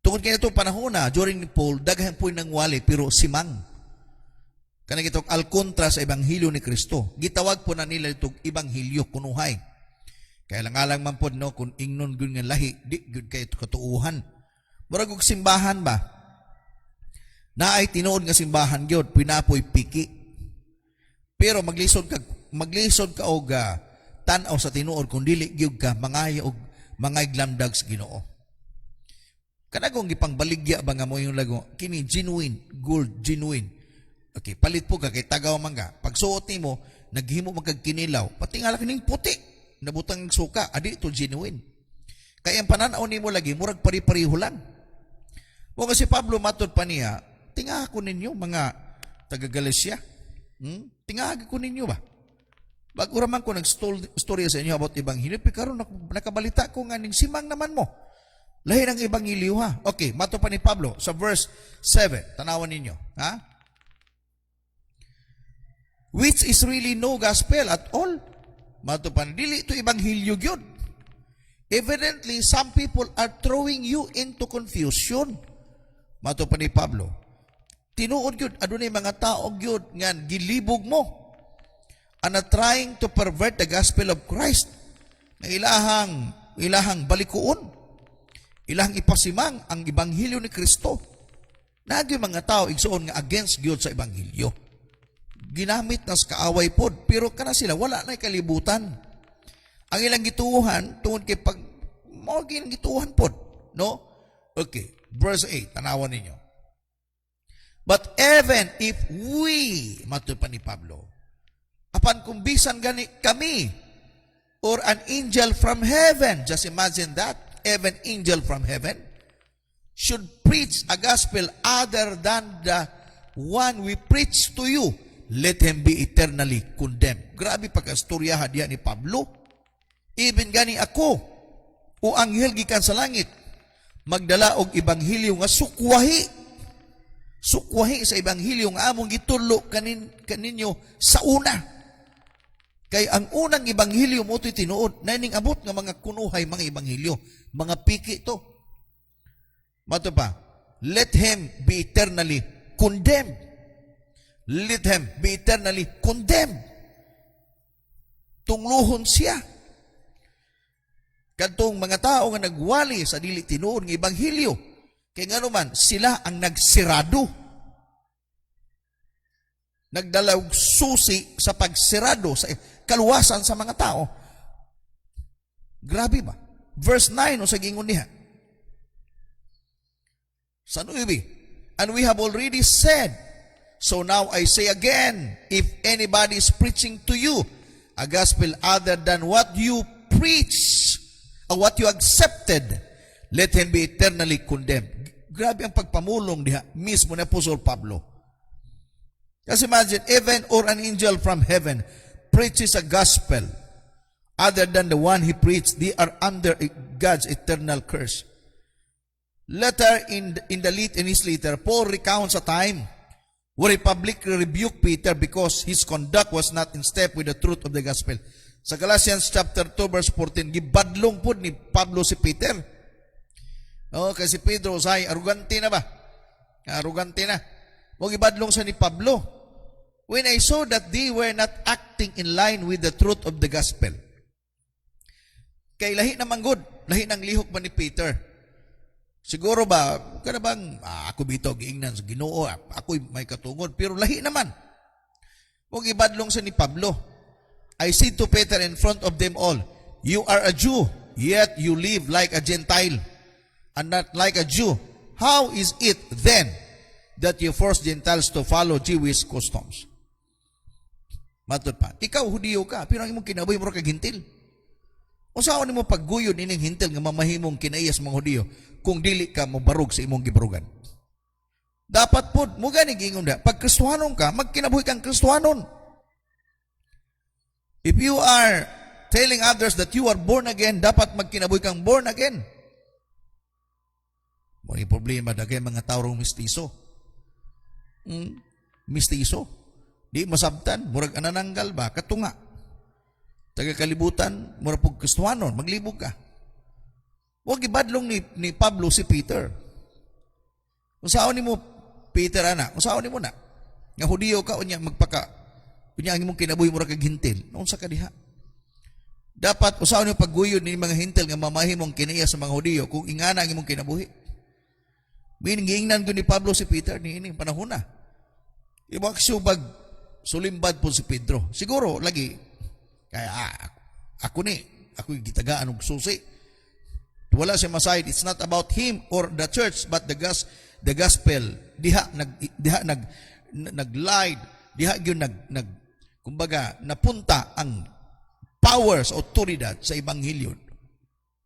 Tungkol kaya ito panahon na, during ni Paul, daghan po nang wali, pero simang. Kanang itong alkontra sa Ebanghelyo ni Kristo. Gitawag po na nila itong Ebanghelyo kunuhay. Kaya lang alang man po, no, kung ingnon gun nga lahi, di gun kayo katuuhan. Murag og simbahan ba? Na ay tinuod nga simbahan gyud, pinapoy piki. Pero maglisod ka og tan-aw sa tinuod kung dili gyud ka mangaya og mga iglamdag sa Ginoo. Kanagong gipangbaligya ba nga mo yung lago, kini genuine, gold, genuine. Okay, palit po ka kay tagaw mangga. Pag suot nimo, naghimo magkagkinilaw, pati nga kining puti, nabutang suka, adi ito genuine. Kaya ang pananaw nimo lagi, murag pari-pariho lang. O kasi Pablo matod pa niya, tinga ko ninyo mga taga-Galacia. Tinga ko ninyo ba? Bago raman ko nag-story sa inyo about Ebanghelyo, pero karon nakabalita ko nga ning simang naman mo. Lahi ng Ebanghelyo ha. Okay, mato pa ni Pablo sa verse 7. Tanawan ninyo. Ha? Which is really no gospel at all. Mato pa ni, dili ito Ebanghelyo gyud. Evidently, some people are throwing you into confusion. Mato pa ni Pablo. Tinuod gyud, adunay mga tao gyud nga gilibog mo. And are trying to pervert the gospel of Christ. Na ilahang balikuon. Ilahang ipasimang ang Ebanghelyo ni Kristo. Nagyo mga tao igsuon nga against gyud sa Ebanghelyo. Ginamit na sa kaaway pod, pero kana sila wala na kalibutan. Ang ilang gituuhan tungod kay Mao gituhan pod, no? Okay, verse 8, tanawan ninyo. But even if we, matud pa ni Pablo, apan kung bisan gani kami, or an angel from heaven, just imagine that, even angel from heaven, should preach a gospel other than the one we preach to you, let him be eternally condemned. Grabe pagkastoryahan diyan ni Pablo. Even gani ako, o anghel gikan sa langit, magdala og ibanghilyo nga sukwahi sa ibanghilyo nga among gitulo kaninyo sa una. Kay ang unang ibanghilyo mo ito'y tinuod, na ining abot nga mga kunuhay mga ibanghilyo, mga piki to. Mato pa, let him be eternally condemned. Let him be eternally condemned. Tungluhon siya. Kadtong mga tao nga nagwali sa dili tinuod nga ibanghilyo, kay nga naman, sila ang nagsirado. Nagdalaw susi sa pagsirado, sa kaluwasan sa mga tao. Grabe ba? Verse 9, o sa gingon niya. Sa 9, and we have already said, so now I say again, if anybody is preaching to you a gospel other than what you preach, or what you accepted, let him be eternally condemned. Grabe ang pagpamulong diha, mismo ni Apostol Pablo. Kasi imagine, even or an angel from heaven preaches a gospel other than the one he preached, they are under God's eternal curse. Later in his letter, Paul recounts a time where he publicly rebuked Peter because his conduct was not in step with the truth of the gospel. Sa Galatians chapter 2 verse 14, gibadlong po ni Pablo si Peter. Kasi Pedro say arugante na ba? Arugante na. O gibadlong sa ni Pablo. When I saw that they were not acting in line with the truth of the gospel. Kay lahi naman good, lahi ng lihok ba ni Peter? Siguro ba, kada bang, ako bito, giingnan sa Ginoo, ako'y may katungod, pero lahi naman. Huwag ibadlong sa ni Pablo. I said to Peter in front of them all, you are a Jew, yet you live like a Gentile, and not like a Jew. How is it then that you force Gentiles to follow Jewish customs? Matod pa, ikaw Hudiyo ka, pero ang imong kinabuhi mo kag hintil. O saan mo pagguyod ining hintil nga mamahimong kinaiyas mga Hudiyo kung dili ka mabarog sa imong gibarugan? Dapat po, mo gani gingon da, pag Kristohanon ka, magkinabuhi kang Kristohanon. If you are telling others that you are born again, dapat magkinabuhi kang born again. May problema dagay mga taurong mistiso. Mistiso. Di masabtan, murag anananggal ba, katunga. Taga kalibutan, murag pug Kristohanon, maglibog ka. Huwag ibadlong ni Pablo si Peter. Usaon ni mo, Peter ana, usaon ni mo na. Nga Hudiyo ka, unya magpaka, unya ang imong kinabuhi murag kag hintil. Noon sa kadiha. Dapat, usaon ni pagguyod ni mga hintil nga mamahimong kinaiya sa mga Hudiyo kung ingana ang imong kinabuhi. Giingnan ko ni Pablo si Peter ni ining panahon na. Ibang subag sulimbad po si Pedro. Siguro lagi kaya ako gitagaan og susi. Wala siya masayad. It's not about him or the church but the gospel. Diha nag-lied. Diha gyud kumbaga napunta ang powers, autoridad sa ebanghelyo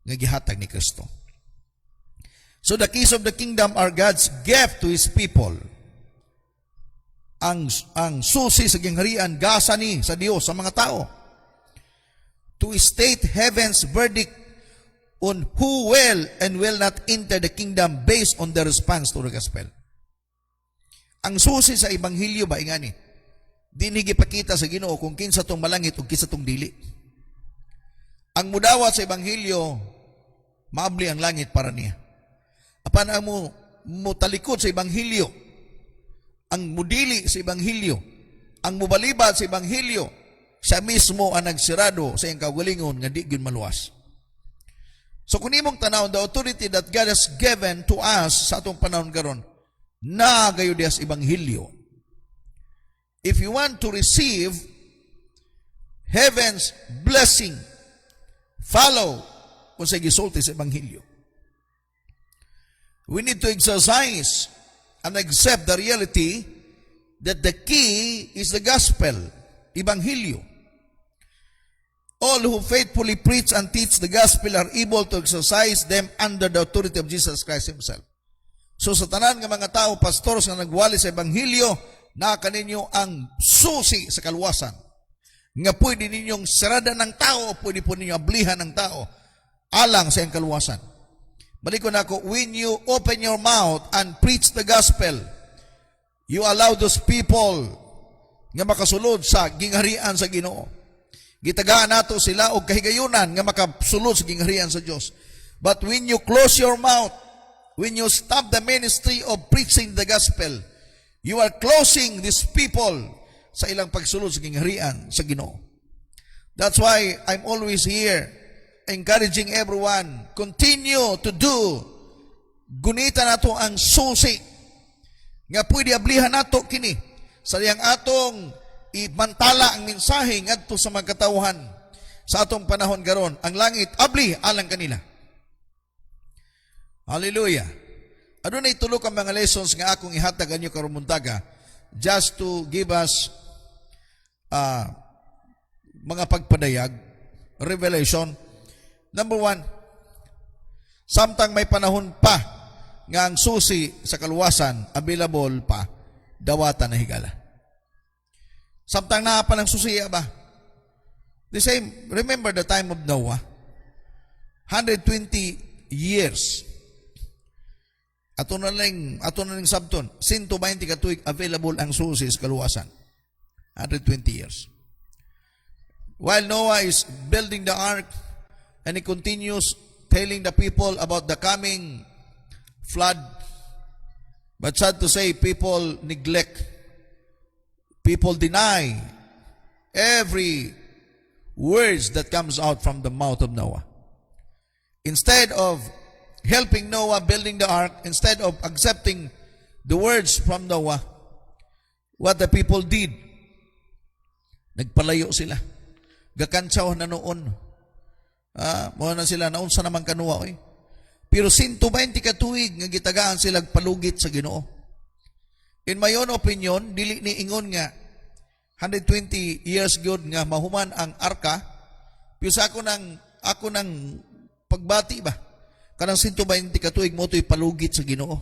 nga gihatag ni Kristo. So the keys of the kingdom are God's gift to His people. Ang susi sa gingharian, gasa ni sa Dios sa mga tao. To state heaven's verdict on who will and will not enter the kingdom based on the response to the gospel. Ang susi sa ebanghelyo ba ingani? Dinhi gipakita sa Ginoo kung kinsa tong malangit ug kinsa tong dili. Ang mudawat sa ebanghelyo, maabli ang langit para niya. Apan ang mo talikod sa ebanghelyo, ang mudili sa ebanghelyo, ang mubalibad sa ebanghelyo, siya mismo ang nagsirado sa iyang kaugalingon nga di gyud maluwas. So kung imong tanaw, the authority that God has given to us sa atong panahon karon, na gayo dias ebanghelyo. If you want to receive heaven's blessing, follow kung sa gisulti sa Ebanghelyo. We need to exercise and accept the reality that the key is the gospel, Ebanghelyo. All who faithfully preach and teach the gospel are able to exercise them under the authority of Jesus Christ Himself. So sa tanan nga mga tao, pastors nga nagwali sa Ebanghelyo, na kaninyo ang susi sa kaluwasan. Nga pwede ninyong sarada ng tao, pwede po ninyo ablihan ng tao, alang sa iyang kaluwasan. Balikon ako, when you open your mouth and preach the gospel, you allow those people nga makasulod sa gingharian sa Ginoo. Gitagaan nato sila og kahigayunan nga makasulod sa gingharian sa Dios. But when you close your mouth, when you stop the ministry of preaching the gospel, you are closing these people sa ilang pagsulod sa gingharian sa Ginoo. That's why I'm always here encouraging everyone, continue to do. Gunita nato ang susi nga pwede ablihan nato kini sa iyang atong ibantala ang mensahe ngadto sa mga katawhan sa atong panahon garon. Ang langit abli alang kanila. Hallelujah. Adunay tulo ka mga lessons nga akong ihatag anyo karon muntaga just to give us mga pagpadayag, revelation. Number 1, samtang may panahon pa nga ang susi sa kaluwasan available pa, dawatan na higala. Samtang naa pa ng susiya ba? The same, remember the time of Noah? 120 years. Ato na ling sabton, 120 katuig available ang susi sa kaluwasan. 120 years. While Noah is building the ark, and he continues telling the people about the coming flood. But sad to say, people neglect, people deny every words that comes out from the mouth of Noah. Instead of helping Noah building the ark, instead of accepting the words from Noah, what the people did, nagpalayo sila. Gakantsaw na noon. Muna na sila, naunsa naman kanuwa. Pero 120 katuig nga gitagaan sila palugit sa Ginoo. In my own opinion, dili ni ingon nga 120 years good nga mahuman ang arka. Pero sa ako nang pagbati ba? Kanang 120 katuig mo to'y palugit sa Ginoo.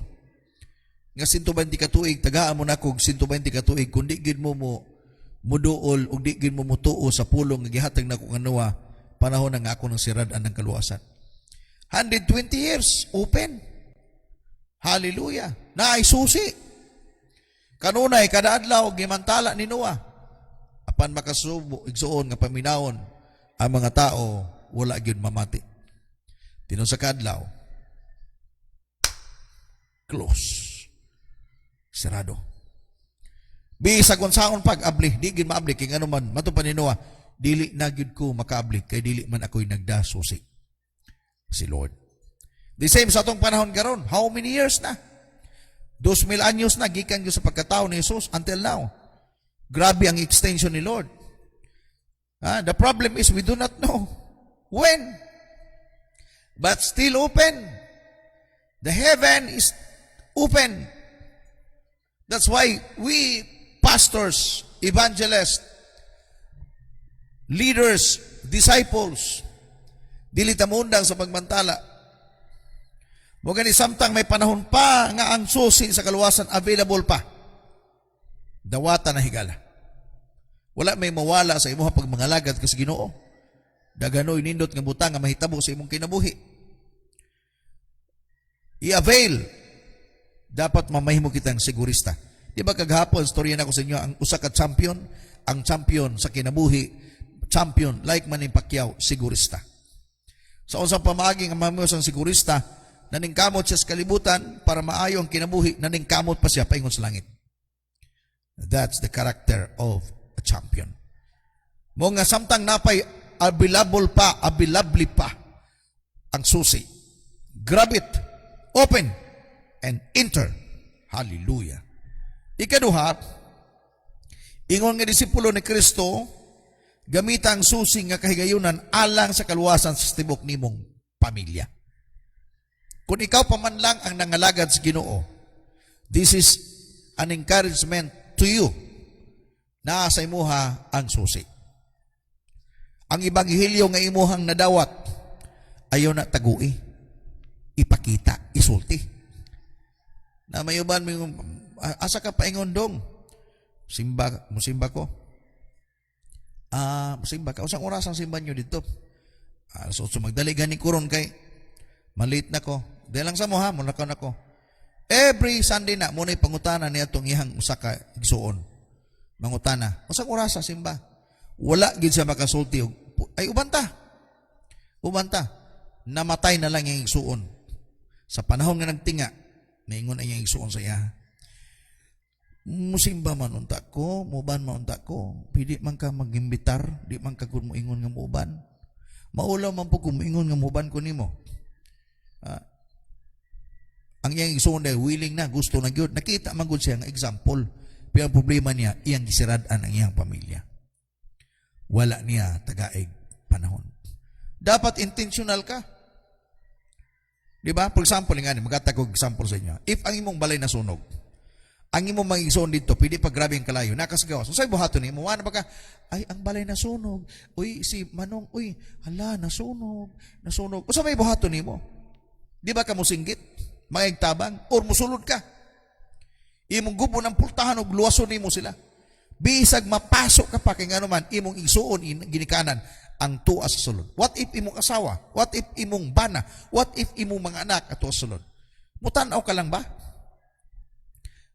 Nga 120 katuig, tagaan mo na kog 120 katuig, kundi gid mo muduol, ug di gid mo mutuo sa pulong nga gihatag na kong kanuwa, panahon ng ako ng sirad-an ng kaluwasan. 120 years, open. Hallelujah. Na ay susi. Kanunay, kada adlaw, gimantala ni Noah. Apan makasubo, igsuon nga paminawon, ang mga tao, wala gyud mamati. Tinon sa kadlaw, close. Sirado. Bisag unsaon pag-abli, di gyud maabli, kay ano man, matupan ni Noah, dili na gyud ko makaabli, kay dili man ako'y nagdasusi. Si Lord. The same sa atong panahon karon. How many years na? 2,000 anyos na gikan gyud sa pagkatao ni Jesus until now. Grabe ang extension ni Lord. The problem is we do not know when. But still open. The heaven is open. That's why we pastors, evangelists, leaders, disciples, dili ta mundang sa pagmantala. Mo gani samtang may panahon pa nga ang susi sa kaluwasan available pa, dawata na higala. Wala may mawala sa imong pagmangalagad kas Ginoo. Daganoy nindot nga butang nga mahitabo sa imong kinabuhi. I-avail. Dapat mamahimo kitang sigurista. Di ba kaghapon storya na ko sa inyo ang usa ka champion, ang champion sa kinabuhi, champion, like Manny Pacquiao, sigurista. Sa unsang pamaagi nga mamahimo sang sigurista, naningkamot siya sa kalibutan para maayo ang kinabuhi, naningkamot pa siya paingon sa langit. That's the character of a champion. Mo nga samtang napay available pa ang susi. Grab it, open, and enter. Hallelujah. Ikaduha, ingon nga disipulo ni Kristo, gamita ang susi nga kahigayunan alang sa kaluwasan sa tibok nimong pamilya. Kung ikaw pa man lang ang nangalagad sa Ginoo, this is an encouragement to you na sa imuha ang susi. Ang ibanghilyo nga imuhang nadawat, ayaw na tagui, ipakita, isulti. Na mayuban mo yung, asa ka paingon dong? Musimba ko. Musimba ka. Usang oras ang simba nyo dito. So magdali gani kuron kay, malit na ko. Dahil lang sa mo ha, muna ka na ko. Every Sunday na, muna ipangutana niya itong ihang usaka igsuon. Mangutana. Usang oras ang simba. Wala gid siya makasulti. Ay, ubanta. Namatay na lang yung igsuon. Sa panahon nga nagtinga, naingon ay yung igsuon sa iya. Musimba man unta ko, muban man unta ko. Pili man ka magimbitar, di man ka kung moingon nga muban. Maulaw man po kung moingon nga muban ko nimo. Ang iyang igsuon dahil willing na, gusto na gyud. Nakita man gud siya nga example. Pero ang problema niya, iyang gisirad-an ang iyang pamilya. Wala niya tagaig panahon. Dapat intentional ka. Di ba? For example, nga magatag og example sa inyo. If ang imong balay nasunog, ang imong mag-igsoon dito, pwede pa grabe ang kalayo, nakasagawas. So sa'yo buhaton ni mo, ano ba ka? Ay, ang balay nasunog. Uy, si Manong, uy, hala, nasunog. O sa may buhaton ni mo? Di ba ka musinggit? Maigtabang? Or musulod ka? Imong gubo ng pultahan o luwason ni mo sila. Bisag mapasok ka pa kay nga naman, imong igsuon, ginikanan, ang tuwa sa sulod. What if imong asawa? What if imong bana? What if imong mga anak at tuwa sa sulod? Mutanaw ka lang ba?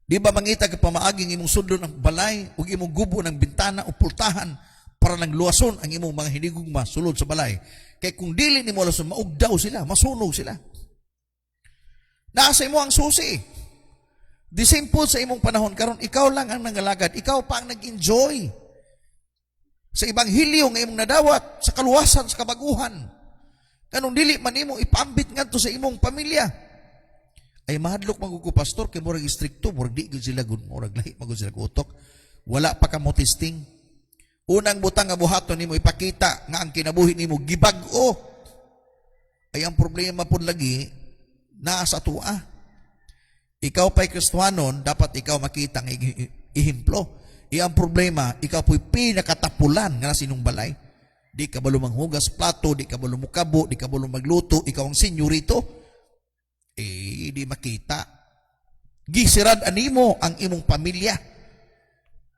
Di ba mangita ka pamaaging imong sudlon ng balay o imong gubo ng bintana o pultahan para lang luwason ang imong mga hinigugma sulod sa balay? Kaya kung dili ni mo luwason, maugdaw sila, masunog sila. Nasa imo ang susi. The same po sa imong panahon karon, ikaw lang ang nangalagad, ikaw pa ang nag-enjoy sa ibanghilyo nga imong nadawat, sa kaluwasan, sa kabaguhan. Kanong dili man imo ipaambit ngadto sa imong pamilya. Ay mahadlok magugo pastor kay murag istrikto, murag di gid sila gud, murag lahi magud sila utok. Wala pa ka mo testing. Unang butang nga buhaton nimo ipakita nga ang kinabuhi nimo gibag-o. Ay ang problema pud lagi naa sa tuwa. Ikaw pa'y Kristiyanon, dapat ikaw makita ng ihimplo. Iyang problema, ikaw po'y pinakatapulan nga sinungbalay. Di ka balo manghugas plato, di ka balo mukabo, di ka balo magluto, ikaw ang senyorito. Di makita. Gisirad animo ang imong pamilya.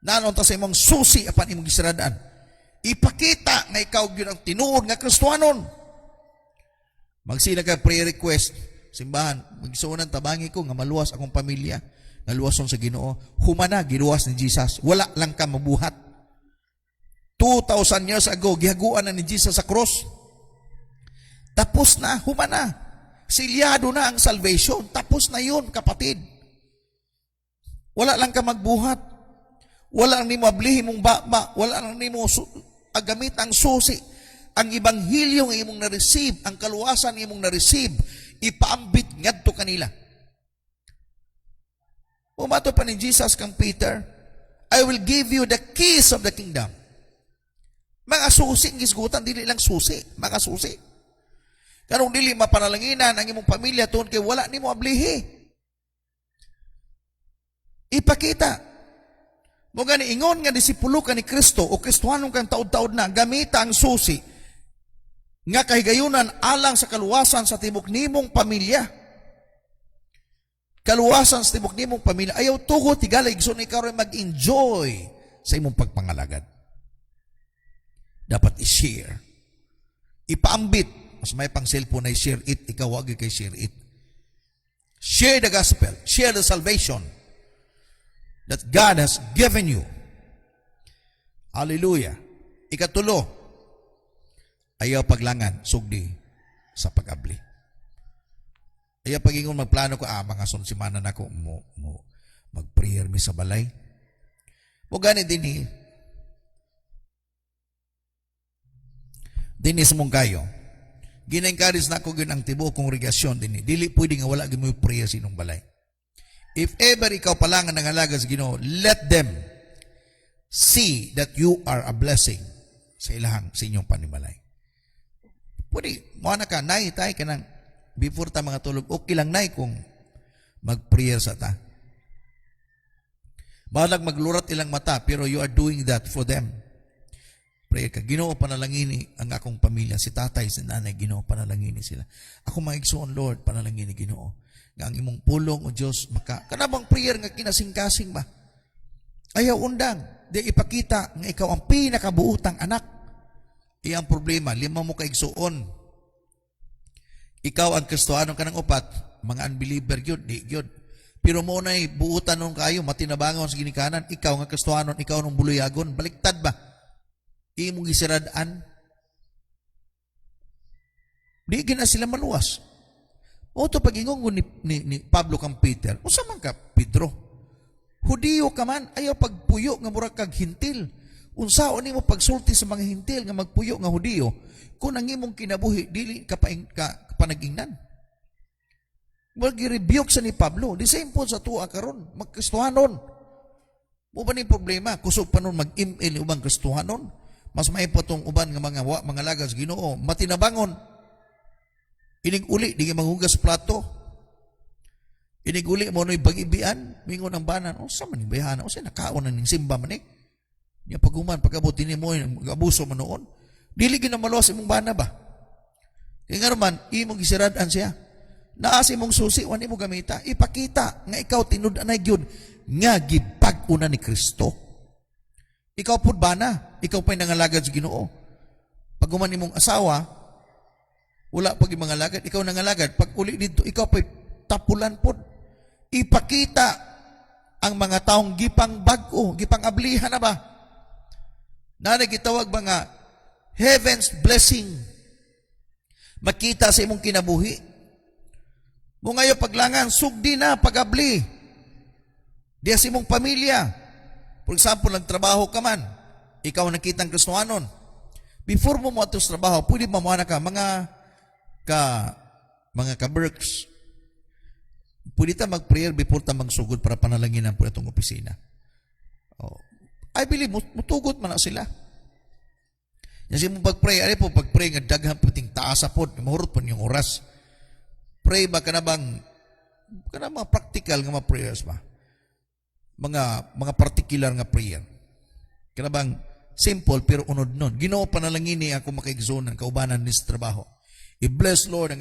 Nanon ta sa imong susi apan imong gisiradan. Ipakita nga ikaw yun ang tinuod nga Kristiyanon. Magsila ka prayer request. Simbahan, magsuunan tabangi ko nga maluwas akong pamilya, nga luwason sa Ginoo. Humana, giluwas ni Jesus. Wala lang ka mabuhat. 2,000 years ago, gihaguan na ni Jesus sa cross. Tapos na, humana. Silyado na ang salvation. Tapos na yun, kapatid. Wala lang ka magbuhat. Wala lang ni mo ablihin mong baba. Wala lang ni mo agamit ang susi. Ang ibanghilyo ng imong na-receive, ang kaluwasan ng imong na-receive, ipaambit ngadto kanila. Umato pa ni Jesus kang Peter, I will give you the keys of the kingdom. Mga susi, ang gisgutan, dili lang susi, mga susi. Karong dili mapanalanginan ang imong pamilya tuon kay wala nimo ablihi. Ipakita. Mo gani ingon nga disipulo ka ni Kristo o Kristiyanon kang taud-taud na, gamita ang susi nga kahigayunan alang sa kaluwasan sa tibok nimong pamilya. Kaluwasan sa tibok nimong pamilya. Ayaw tuho, tigalig, so na ikaw rin mag-enjoy sa imong pagpangalagad. Dapat i-share. Ipaambit. Mas may pang cellphone na i-share it, ikaw wag kay share it. Share the gospel. Share the salvation that God has given you. Hallelujah. Ikatulo, ayaw paglangan, sugdi sa pag-abli. Ayaw pagingon magplano ko, mga sunsimana na ko, mag-prayer mi sa balay. Mo gani din dinis mong kayo. Gina-encourage na ko ang tibo kongregasyon din. Dili pwede nga wala mo prayer sinong balay. If ever ikaw palang ang nangalaga sa Ginoo, let them see that you are a blessing sa ilahang sa inyong panimalay. Pwede, mo na ka, nay, tay, ka nang, before ta mga tulog, okay lang, nay, kung mag-prayer sa ta. Balag maglurat ilang mata, pero you are doing that for them. Prayer ka, Ginoo panalangini ang akong pamilya, si tatay, si nanay, Ginoo panalangini sila. Ako maigsoon, Lord, panalangini, Ginoo. Nga ang imong pulong, o Diyos, kanabang prayer nga kinasing-kasing ba? Ayaw undang, di ipakita nga ikaw ang pinakabuutang anak. Iyang problema, 5 mo kaigsuon. Ikaw ang Kristohanon ka ng upat, mga unbeliever yun, di yun. Pero mo na'y buutan nung kayo, matinabangon sa ginikanan, ikaw nga Kristohanon, ikaw nung buluyagon, baliktad ba? Imong gisiradaan. Di gina sila maluwas. O ito pag-ingon ni Pablo kang Peter, o man ka, Pedro? Hudiyo ka man, ayaw pagpuyo nga murag kag hintil. Unsaon nimo pagsulti sa mga hintil nga magpuyo nga Hudiyo, kung ang imong kinabuhi, dili ka panagingnan. Mag-rebuke sa ni Pablo, the same po sa tuwa karon, magkristohanon. Mo ba ni problema, kusog pa nun mag-email ubang kristohanon, mas maipotong uban nga mga lagas Ginoo, matinabangon. Inig uli, di manghugas plato. Inig uli mo no'y bagibian, mingon ang banan, o sa maning bayana, o sa nakaon na ning simba manik. Niya paguman, pagkabuti ni mo, mag-abuso mo noon. Dili ginamaluas imong bana ba? Kaya nga naman, imong gisiradan siya. Naasi mong susi, wani mo gamita. Ipakita nga ikaw tinud-anay gyud nga gipag-una ni Kristo. Ikaw pud bana, ikaw pa'y nangalagad sa Ginoo. Pag uman imong asawa, wala pag imong ngalagad, ikaw nangalagad. Pag uli dito, ikaw pa'y tapulan pud. Ipakita ang mga taong gipang bag-o, gipang ablihan na ba? Na nagitawag mga heaven's blessing. Makita sa imong kinabuhi. Mo ngayon paglangan, sugdi na, pag-abli. Diya sa imong pamilya. For example, nagtrabaho ka man, ikaw nakitang Kristohanon. Before mo mo atos trabaho, pwede mamuana ka, mga ka-berks. Pwede ta mag-prayer before ta magsugod para panalanginan po itong opisina. Oh. I believe, mutugot man na sila. Kasi mo pag-pray, ano po, pag-pray nga daghan puting taasa po, mahurot po yung oras. Pray ba ka na bang mga practical nga mga prayers ba? Mga particular nga prayer. Ka na bang simple pero unod nun. Ginoo panalangini ako makaigsunan kaubanan ni sa trabaho. I-bless Lord ang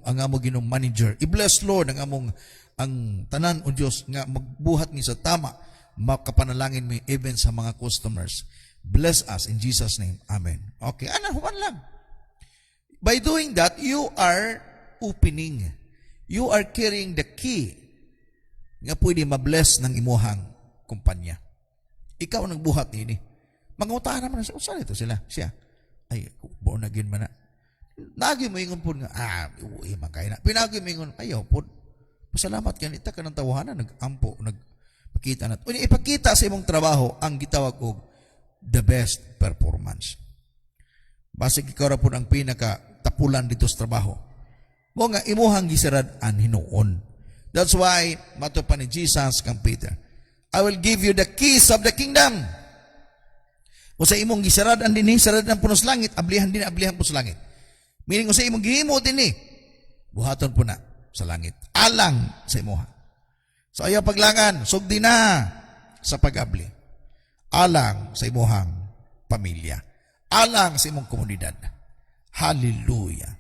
among ginong manager. I-bless Lord ang tanan o Diyos nga magbuhat ni sa tama. Makapanalangin mo even sa mga customers. Bless us in Jesus' name. Amen. Okay, human lang. By doing that, you are opening. You are carrying the key nga pwede mabless ng imuhang kumpanya. Ikaw ang nagbuhat ini. Mangutahan naman na siya. Saan ito sila? Siya. Ay, buo na gin man na. Nagi mo ingon po nga, uwi man kayo na. Pinagi mo ingon, ayaw po. Pasalamat ka nita ka ng tawahanan. Nag-ampo, nagpakita na. Ipakita sa imong trabaho ang gitawag og the best performance. Basig ikaw ra po ang pinaka-tapulan dito sa trabaho. Mo nga imuhang gisirad an hinuon. That's why mato pa ni Jesus kang Peter, I will give you the keys of the kingdom. O sa imong gisirad an dinhi, sarad ang punos langit, ablihan po sa langit. Meaning o sa imong gihimo dinhi, buhaton po na sa langit. Alang sa imuha. So ayaw paglangan, sugdi na sa pag-abli. Alang sa imuhang pamilya. Alang sa imong komunidad. Hallelujah.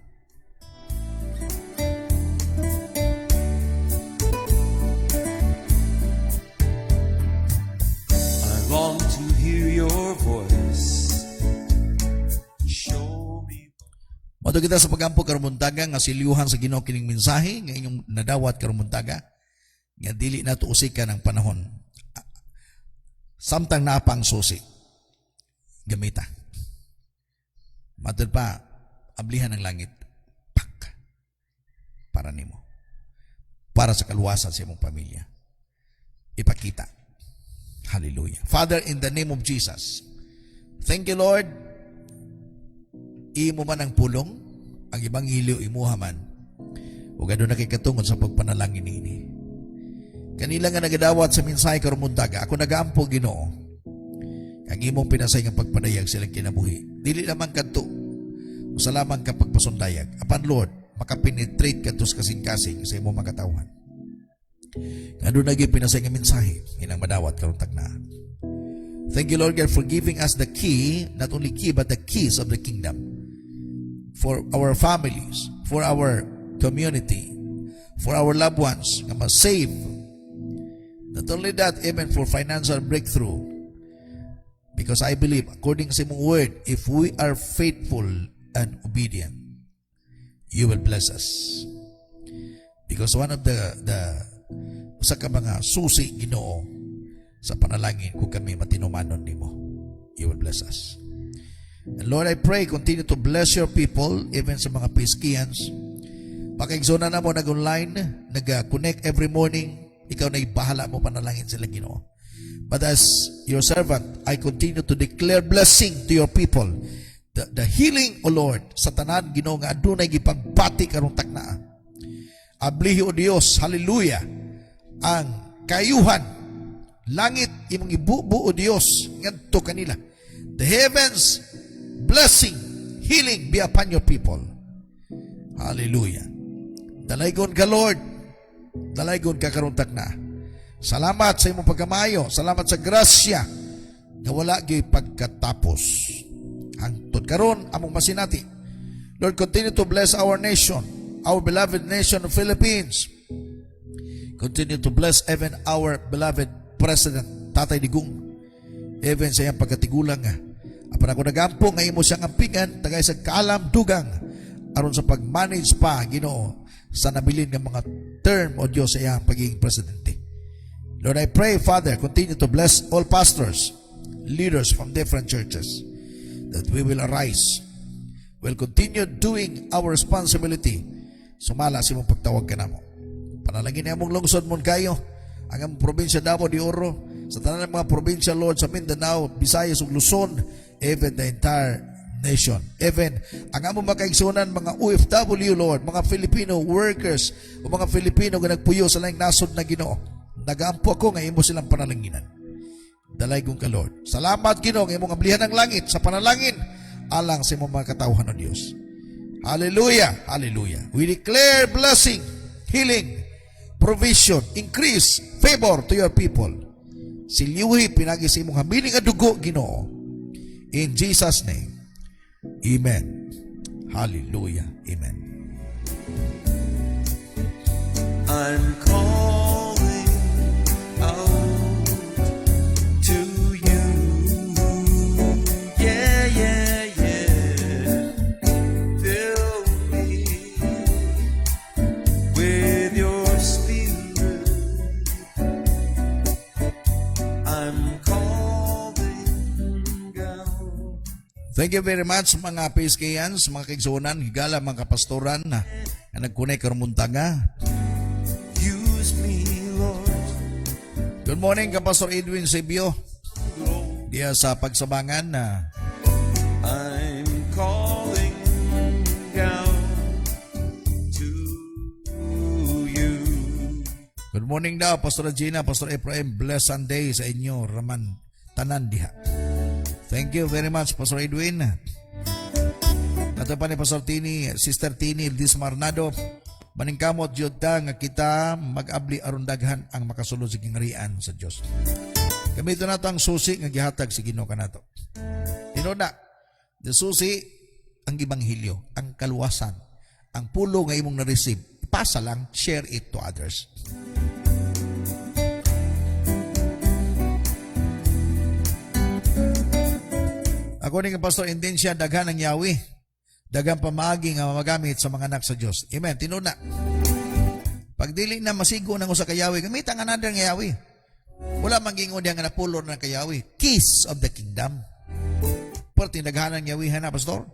Long to hear your voice. Show me. Mato kita sa pagampo karumuntaga nga silyuhan sa Ginoo kining mensahe nga inyong nadawat karumuntaga nga dili nato usika ng panahon. Samtang napang susi. Gamita. Matod pa ablihan ng langit. Pak. Para nimo. Para sa kaluwasan sa imong pamilya. Ipakita. Hallelujah. Father, in the name of Jesus, thank you, Lord. Imo man ang pulong, ang ebanghelyo imuha man. Ug adto na kay katungod sa pagpanalangin ini. Kanila nga nagadawat sa mensahe karumuntaga, ako nagaampo Ginoo. Ang imong pinasay nga pagpadayag silang kinabuhi. Dili naman kadto Salamat ka pagpasundayag. Apan Lord, makapenetrate ka tos kasing-kasing sa imo mga katawhan. Nga doon naging pinasay nga mensahe, inang madawat karong tagna. Thank you, Lord God, for giving us the key, not only key, but the keys of the kingdom. For our families, for our community, for our loved ones, nga ma-save. Not only that, even for financial breakthrough. Because I believe, according sa imong word, if we are faithful and obedient, you will bless us. Because one of the usa ka mga susi Ginoo sa panalangin kung kami matinumanon nimo, you will bless us. And Lord, I pray, continue to bless your people, even sa mga Piskians. Pakaigzona na mo nag-online, nag-connect every morning, ikaw na ibahala mo panalangin sila Ginoo. But as your servant, I continue to declare blessing to your people. The healing, O Lord, sa tanan Ginoo nga adunay gipagbati karong takna. Ablihi o Dios, hallelujah, ang kayuhan, langit imong ibubu o Dios ngadto kanila. The heavens, blessing, healing be upon your people. Hallelujah. Dalaygon ka Lord, dalaygon ka karong takna. Salamat sa imong pagkamayo, salamat sa grasya nga wala gyud pagkatapos. Hangtod karon among masinati. Lord, continue to bless our nation, our beloved nation of Philippines. Continue to bless even our beloved President Tatay Digong, even sa iyang pagkatigulang nga. Apan ako nagampo nga imo siyang ampingan tagay sa kaalam dugang aron sa pag-manage pa Ginoo sa nabilin nga mga term o Dios sa iyang pagiging presidente. Lord, I pray, Father, continue to bless all pastors, leaders from different churches, that we will arise, will continue doing our responsibility. Sumala sa imong pagtawag ka namo. Panalangin niya mong lungsod mo kayo, ang among probinsya Davao de Oro, sa tanan ng mga probinsya, Lord, sa Mindanao, Visayas ug Luzon, even the entire nation. Even ang among makaigsunan, mga OFW, Lord, mga Filipino workers, o mga Filipino nga nagpuyo sa laing nasod na Ginoo. Nagaampo ako nga imo silang panalanginan. Dalay kong ka, Lord. Salamat, Ginoo, nga imong ablihan ng langit sa panalangin alang sa imong mga katawhan ng Dios. Hallelujah, hallelujah. We declare blessing, healing, provision, increase, favor to your people. Silyuhi pinagi sa imong habiling nga dugo, Ginoo. In Jesus' name, amen. Hallelujah, amen. I'm calling out to you. Yeah, yeah, yeah. Fill me with your spirit. I'm calling out. Thank you very much mga PSKians, mga kaigsunan, higala mga kapastoran na nagkunay karumuntanga. Use me, Lord. Good morning, Kapastor Edwin Sebio. Diya sa pagsabangan na I'm calling out to you. good morning daw, Pastor Regina, Pastor Ephraim. Blessed Sunday sa inyo, Raman Tanan diha. Thank you very much, Pastor Edwin. Nato pa ni Pastor Tini, Sister Tini, Ildis Marnado. Maningkamot jud ta nga kita mag-abli aron daghan ang makasulod sa kingharian sa Dios. Gamito nato ang susi nga gihatag si Ginoo kanato. Tinoda, the susi ang ibanghilyo, ang kaluwasan, ang pulo nga imong na-receive. Ipasa lang, share it to others. Ako ni Pastor Intensia, daghan ang yawi. Dagang pamaagi nga magamit sa mga anak sa Diyos. Amen. Tinuna. Pag dili na masigo ng usa ka yawi, gamit ang another nga yawi. Wala mangingon diya nga napulo ng kayawi. Keys of the kingdom. Perti daghan ang yawihan na, Pastor.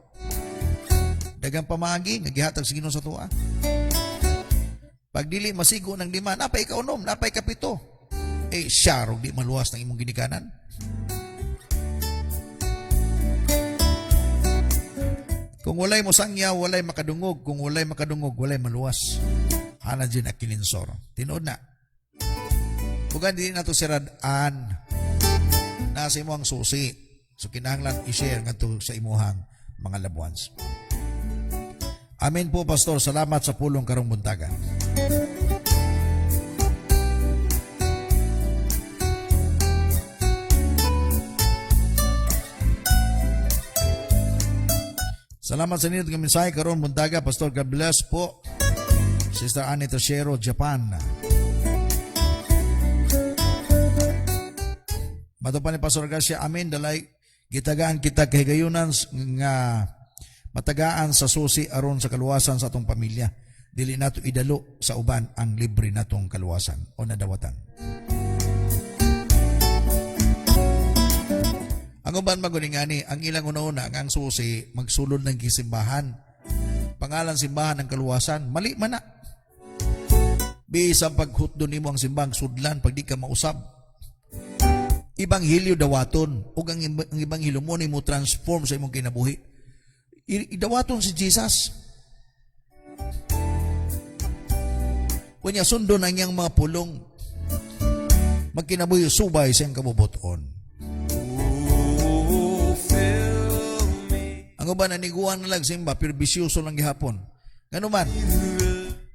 Dagang pamaagi nga gihatag sa Ginoo sa tuwa. Pag dili masigo ng lima, napay kaunom, napay kapito. Siya rog di maluwas ng imong ginikanan. Kung walay mo sangya, walay makadungog. Kung walay makadungog, walay maluwas. Hana dyan na kilinsor. Tinood na. Bukan din na ito siradaan. Nasa imo ang susi. So kinahanglan i-share nga ito sa imuhang mga loved ones. Amen po, Pastor. Salamat sa pulong karong buntaga. Salamat sa inyo ng mensahe karon buntaga, Pastor. God bless po. Sister Annie Tashero, Japan. Mato pa ni Pastor Garcia, amen, dalay gitagaan kita kay gayunan nga matagaan sa susi aron sa kaluwasan sa atong pamilya. Dili nato idalo sa uban ang libre natong kaluwasan o nadawatan. Ang uban maguningani, ang ilang una-una ang susi magsulod ng gisimbahan. Pangalan simbahan ng kaluwasan, mali man na. Bisang paghutdo nimo ang simbang sudlan pag di ka mausab. Ibanghilyo dawaton ug ang ibanghilyo mo nimo transform sa imong kinabuhi. Idawaton si Jesus. Kunya sundo na iyang mga pulong. Magkinabuhi subay sa iyang kabubuton. Oh, fill me. Ang uban naniguan na lang simba pero bisyoso lang gihapon. Ngano man?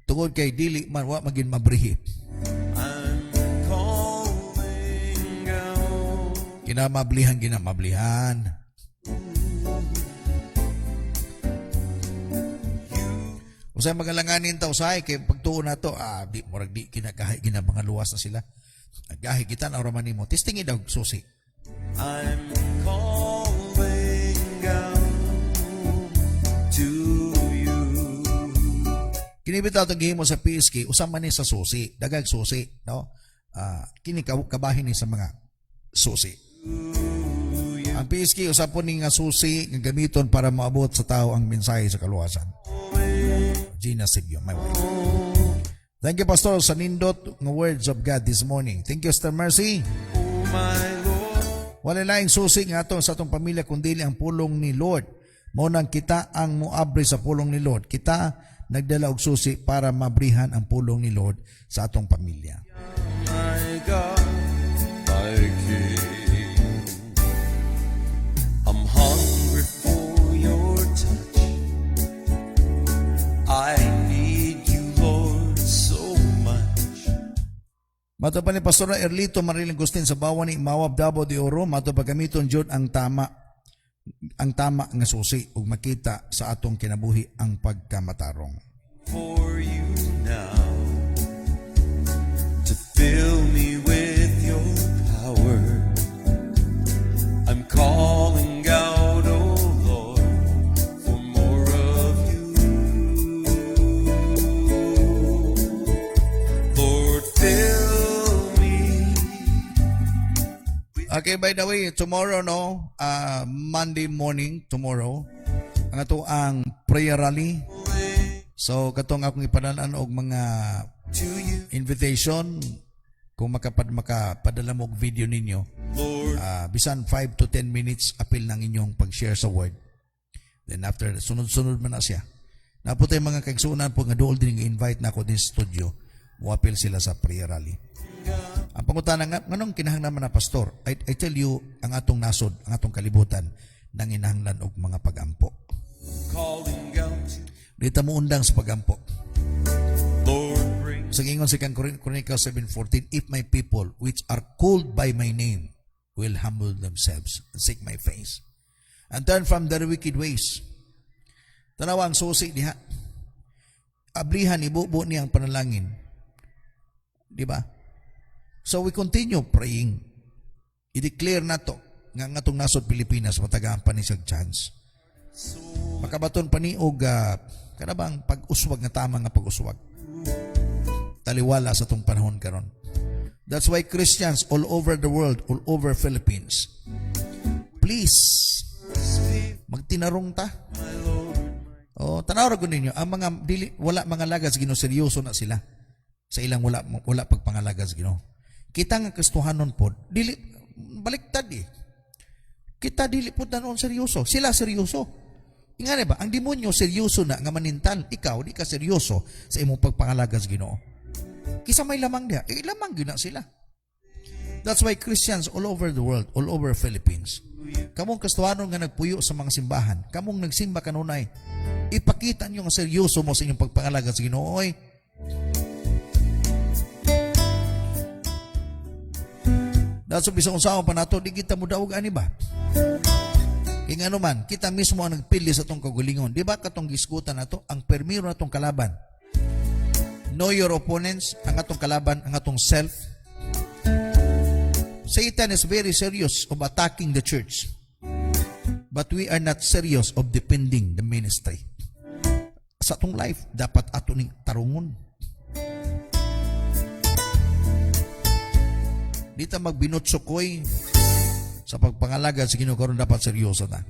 Tungod kay dili man wa magin mabrihi. I'm calling out. Ginamablihan. Usay magalanganin ta usay kay pagtuon nato di murag di kinakahay mga luwas na sila. Nagahi kita na raman nimo. Testing daw susi. I'm calling out to you. Kinibitaw tong gihimo sa PSK usam man ni sa susi, dagag susi, no? Kini kabahin ni sa mga susi. Ang PSK usap po ni nga susi nga gamiton para maabot sa tao ang mensahe sa kaluwasan. Gina Sibyo, my wife. Thank you, Pastor, sa nindot ng words of God this morning. Thank you, Sister Mercy. Oh, my Lord. Wala laing susi nga ato sa atong pamilya kundi ang pulong ni Lord. Maunang kita ang muabri sa pulong ni Lord. Kita nagdala og susi para mabrihan ang pulong ni Lord sa atong pamilya. My God, my King. I'm hungry for your touch. I need you, Lord, so much. Mato pa ni Pastor Erlito Mariling Gustin sa bawan ni Mawab Davao de Oro, mato pagamiton jud ang tama nga susi ug makita sa atong kinabuhi ang pagkamatarong. For you now to fill me with your power. I'm calling out, oh Lord, for more of you. Lord, fill me. Okay, by the way, tomorrow Monday morning tomorrow ang ato ang prayer rally. So katong akong ipadalan og mga To you, invitation kung makapadala mo og video ninyo. Lord, Bisan 5 to 10 minutes apil ng inyong pag-share sa word. Then after sunod-sunod man na siya. Naputay mga kaigsunan po nga dool din invite na ako din sa studio. Muapil sila sa prayer rally. Ang pangutana nga nganong kinahanglan na pastor? I tell you ang atong nasod, ang atong kalibutan nang inahanglan og mga pagampo. calling out to Dito mo undang sa pagampo. Lord, bring Sa ingon si Chronicles 7:14, if my people which are called by my name will humble themselves and seek my face and turn from their wicked ways. Tanawa ang susi diha. Ablihan ibubo niyang panalangin. Di ba? So we continue praying. I-declare na to nga atong nasod Pilipinas matagaan pa ni siyang chance. Makabaton pa ni og kanabang pag-uswag nga tama nga pag-uswag. Taliwala sa tong panahon karon. That's why Christians all over the world, all over Philippines, please magtinarong ta. Tanaw ra gud ninyo ang mga wala mga lagas Ginoo, seryoso na sila. Sa ilang wala pagpangalagas Ginoo. Kita nga Kristohanon pod, dili baliktad Kita dili pod nanon seryoso. Sila seryoso. Ingani ba, ang demonyo seryoso na nga manintal, ikaw di ka seryoso sa imong pagpangalagas Ginoo. Kisa may lamang niya, lamang gyud na sila. That's why Christians all over the world, all over Philippines, kamong Kristohanon nga nagpuyo sa mga simbahan, kamong nagsimba kanunay, Ipakita nyo nga seryoso mo sa inyong pagpangalaga sa Ginoo. Oy. Dahil sa bisang usawa pa nato, di kita mo daog ani ba? Kaya nga naman, kita mismo ang nagpili sa itong kagulingon. Di ba katong giskutan na to, ang permiro na itong kalaban. Know your opponents, ang atong kalaban, ang atong self. Satan is very serious of attacking the church. But we are not serious of defending the ministry. Sa atong life, dapat ato ning tarungon. Di ta magbinotsukoy sa pagpangalaga sa Ginoo, karon dapat seryoso na.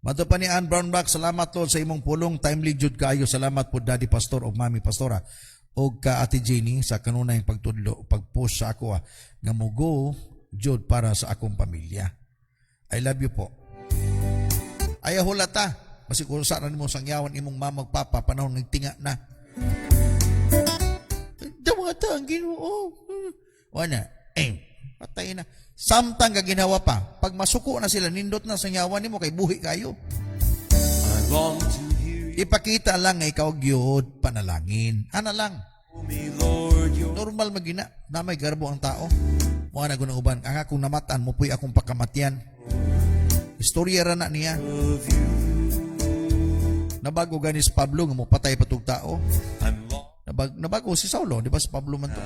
Mato pa ni Ann Brownback, salamat Lord sa imong pulong, timely jud kayo. Salamat po Daddy Pastor o Mami Pastora o ka Ate Jenny sa kanunay pagtudlo, pag-post sa ako nga mugo jud para sa akong pamilya. I love you po. Ayaw hulata, basi kung saan mo sangyawan imong mamag papa panahon nagtinga na. Dawata ang Ginoo. Wala. Patay na. Samtang ka ginawa pa. Pag masuko na sila, nindot na sa nyawan ni mo, kay buhi kayo. I long to hear you Ipakita lang nga ikaw gyud panalangin. Ana lang. me, Lord, your Normal magina. Na may garbo ang tao. Mga na uban. Ang akong namatan mo po'y akong pagkamatyan. Istorya ra na niya. of you. Nabago ganis Pablo nga mo patay patug tao. I'm lost. Nabago si Saulo, di ba sa Pablo man to?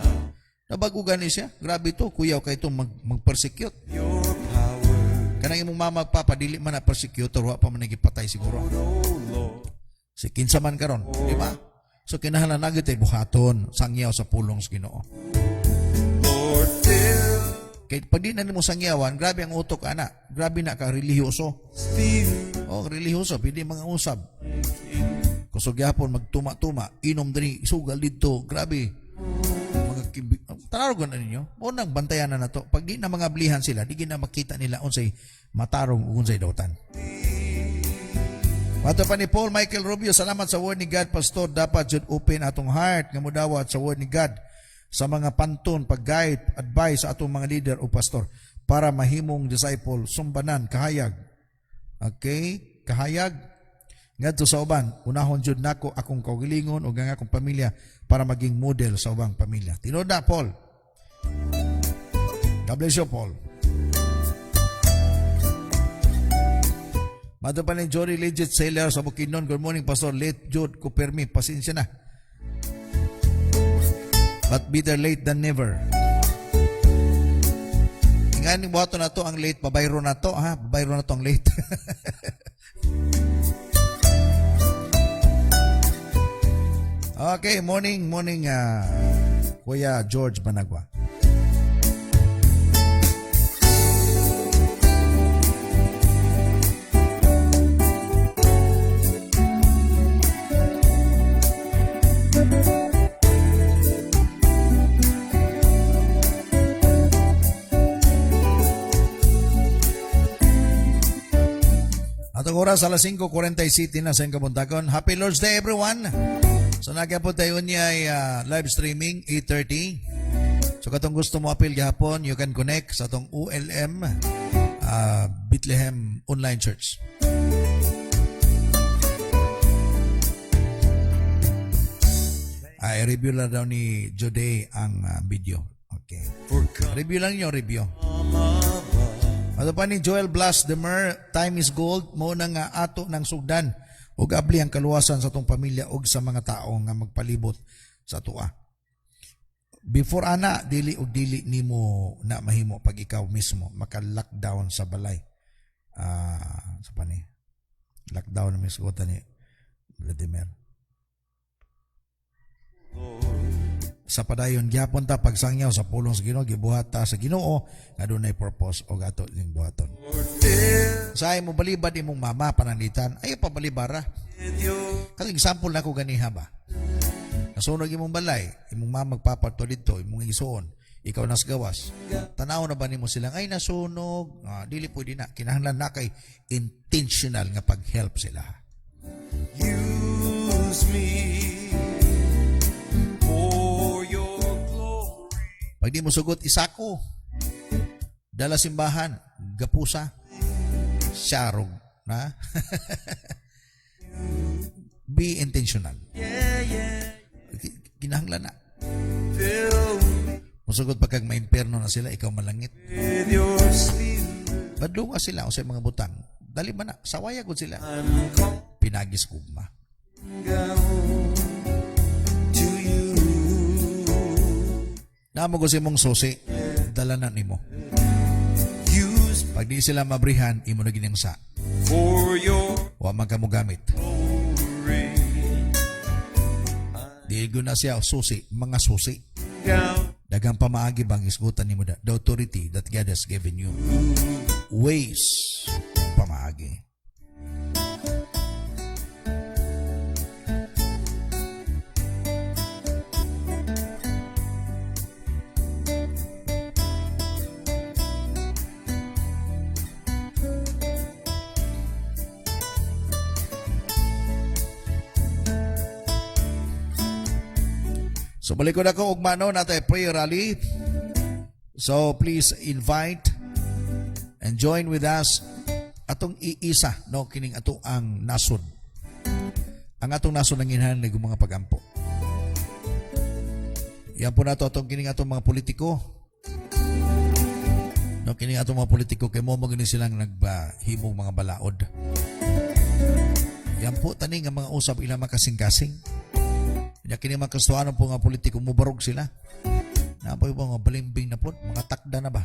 Nabago ganis siya. Grabe to, kuyaw kay itong mag-persecute. Your power, Kanang imong mama magpapadili man na persecutor, wa pa man nagipatay siguro. oh Lord. Si kinsa man karon, di ba? So kinahanglan na gyud tay buhaton sangyaw sa pulong sa Ginoo. Lord, fill Kay pag di na nimo sangyawan, grabe ang utok ana. Grabe na ka relihiyoso. Spirit, Oh, relihiyoso pidi mga usab. Kusog gyapon magtuma-tuma, inom diri, sugal didto, grabe. Mga tanarogon na ninyo. Mo nang bantayan na nato. Pag di na mga blihan sila, di gina makita nila unsay matarong ug unsay dautan. Mato pa ni Paul Michael Rubio, salamat sa word ni God, Pastor. Dapat jud open atong heart nga mudawat sa word ni God sa mga pantun, pag-guide, advice sa atong mga leader o pastor para mahimong disciple, sumbanan, kahayag. Okay? Kahayag. Ngadto sa uban, unahon jud nako akong kaugalingon ug ang akong pamilya para maging model sa ubang pamilya. Tinuod na, Paul. God bless you, Paul. Mato pa ni Jory Legit Sailor sa Bukidnon. Good morning, Pastor. Late Jude Kupermi. Pasensya na. But better late than never. Ngayon, buhato na to ang late. Babayro na to, ha? Babayro na to ang late. Okay, morning, Kuya George Banagwa. Atong oras alas 5:47 na sa Kabuntagon. Happy Lord's Day, everyone. So nagyapon tayo niya ay live streaming 8:30. So katong gusto mo appeal gihapon, you can connect sa atong ULM Bethlehem Online Church. I-review lang daw ni Jode ang video. Okay. for come Review lang niyo, review. above. Ano pa ni Joel Blas Demer, time is gold, mo na nga ato ng sugdan ug abli ang kaluwasan sa tong pamilya ug sa mga tao nga magpalibot sa tuwa. Before ana, dili ug dili nimo na mahimo pag ikaw mismo maka-lockdown sa balay. Sa pani. Lockdown na misgota ni Vladimir. Sa padayon gyapon ta pagsangyaw sa pulong sa Ginoo, gibuhat ta sa Ginoo nga dunay purpose og ato ning buhaton. Sa mo balibad imong mama pananglitan, ay pabalibara. Kaling example nako ganiha ba. Nasunog imong balay, imong mama magpapato dito, imong isuon, ikaw nas gawas. Tanaw na ba nimo silang ay nasunog? Dili pwede na. Kinahanglan na kay intentional nga pag-help sila. Use me for your glory. Pag di mo sugot, isako. Dala simbahan, gapusa. Syarog na. Be intentional. Kinahanglan na. Fill me Musugod pagkag maimperno na sila, ikaw malangit. with your spirit. Badlunga sila o sa mga butang. Dali man na, sawaya ko sila. I'm calling Pinagis kugma. out to you. Namo ko si mong susi, dalanan nimo. Use Pag di sila mabrihan, imo na ginangsa. for your Wa man ka mo gamit. glory. Digo na siya, susi, mga susi. Out Dagang pamaagi bang isgutan nimo the authority that God has given you. Ways pamaagi. So balik ko na ko ugmano natin prayer rally. So please invite and join with us atong iisa no kining ato ang nasod. Ang atong nasod ang inhanig mga pagampo. Yan po nato atong kining atong mga politiko. No kining atong mga politiko kay mo gani silang nagbahimong mga balaod. Yan po tani nga mga usab ilang makasing-kasing. Ya kini mga kastuanan po nga politiko mubarog sila. Napoy po mga balimbing na po, mga takda na ba?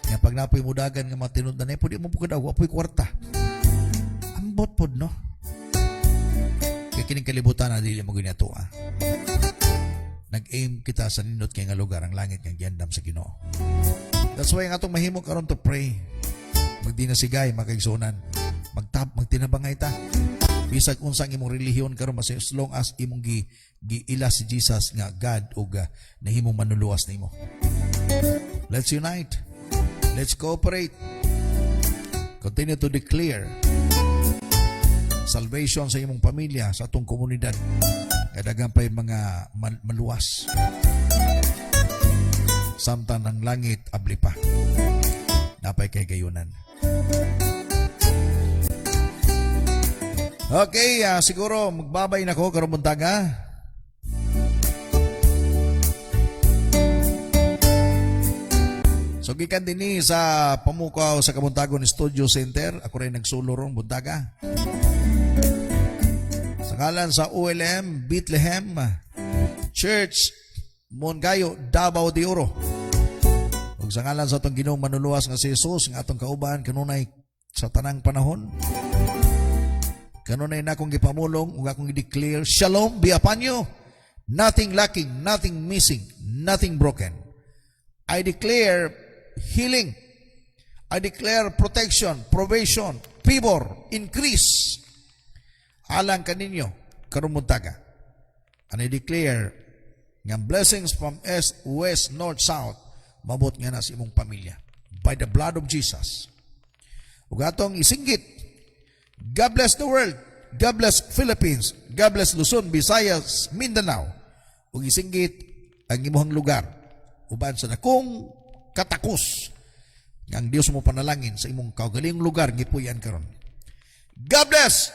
Nga pag napoy mudagan nga mga tinundan na po, di mo po kadaw, apoy kwarta. Ambot po, no? Kaya kining kalibutan na dili mo ginato, ah. Nag-aim kita sa nindot kay nga lugar, ang langit nga giandam sa Ginoo. That's why nga itong mahimo karon to pray. Magdi na sigay, makaigsunan. Magtinabangay ta. Bisag unsang imong relihiyon karon mas as long as imong giila si Jesus nga God o nahimong manuluwas nimo. Let's unite. Let's cooperate. Continue to declare salvation sa imong pamilya, sa atong komunidad. Kadagang pa'y mga maluwas. Samtang ng langit abli pa. Napay kay gayunan. Okay, siguro magbabay na ko karong buntaga. So gikan dinhi sa pamukaw sa Kabuntagon Studio Center, ako rin nagsulo ron buntaga. Sa ngalan sa ULM Bethlehem Church Mongayo, Davao de Oro. Ug sa ngalan sa atong Ginoong manuluwas nga si Jesus nga atong kauban kanunay sa tanang panahon. Kanunay na akong gipamulong ug akong i-declare, Shalom be upon you. Nothing lacking, nothing missing, nothing broken. I declare healing. I declare protection, provision, favor, increase. Alang kaninyo, karumuntaga. And I declare nga blessings from east, west, north, south, mabot nga na sa imong pamilya. By the blood of Jesus. Ug atong isinggit, God bless the world. God bless Philippines. God bless Luzon, Visayas, Mindanao. Ug isinggit ang imong lugar. Uban sa dakong katakos ang Dios mo panalangin sa imong kaugalingong lugar gipuy-an karon. God bless.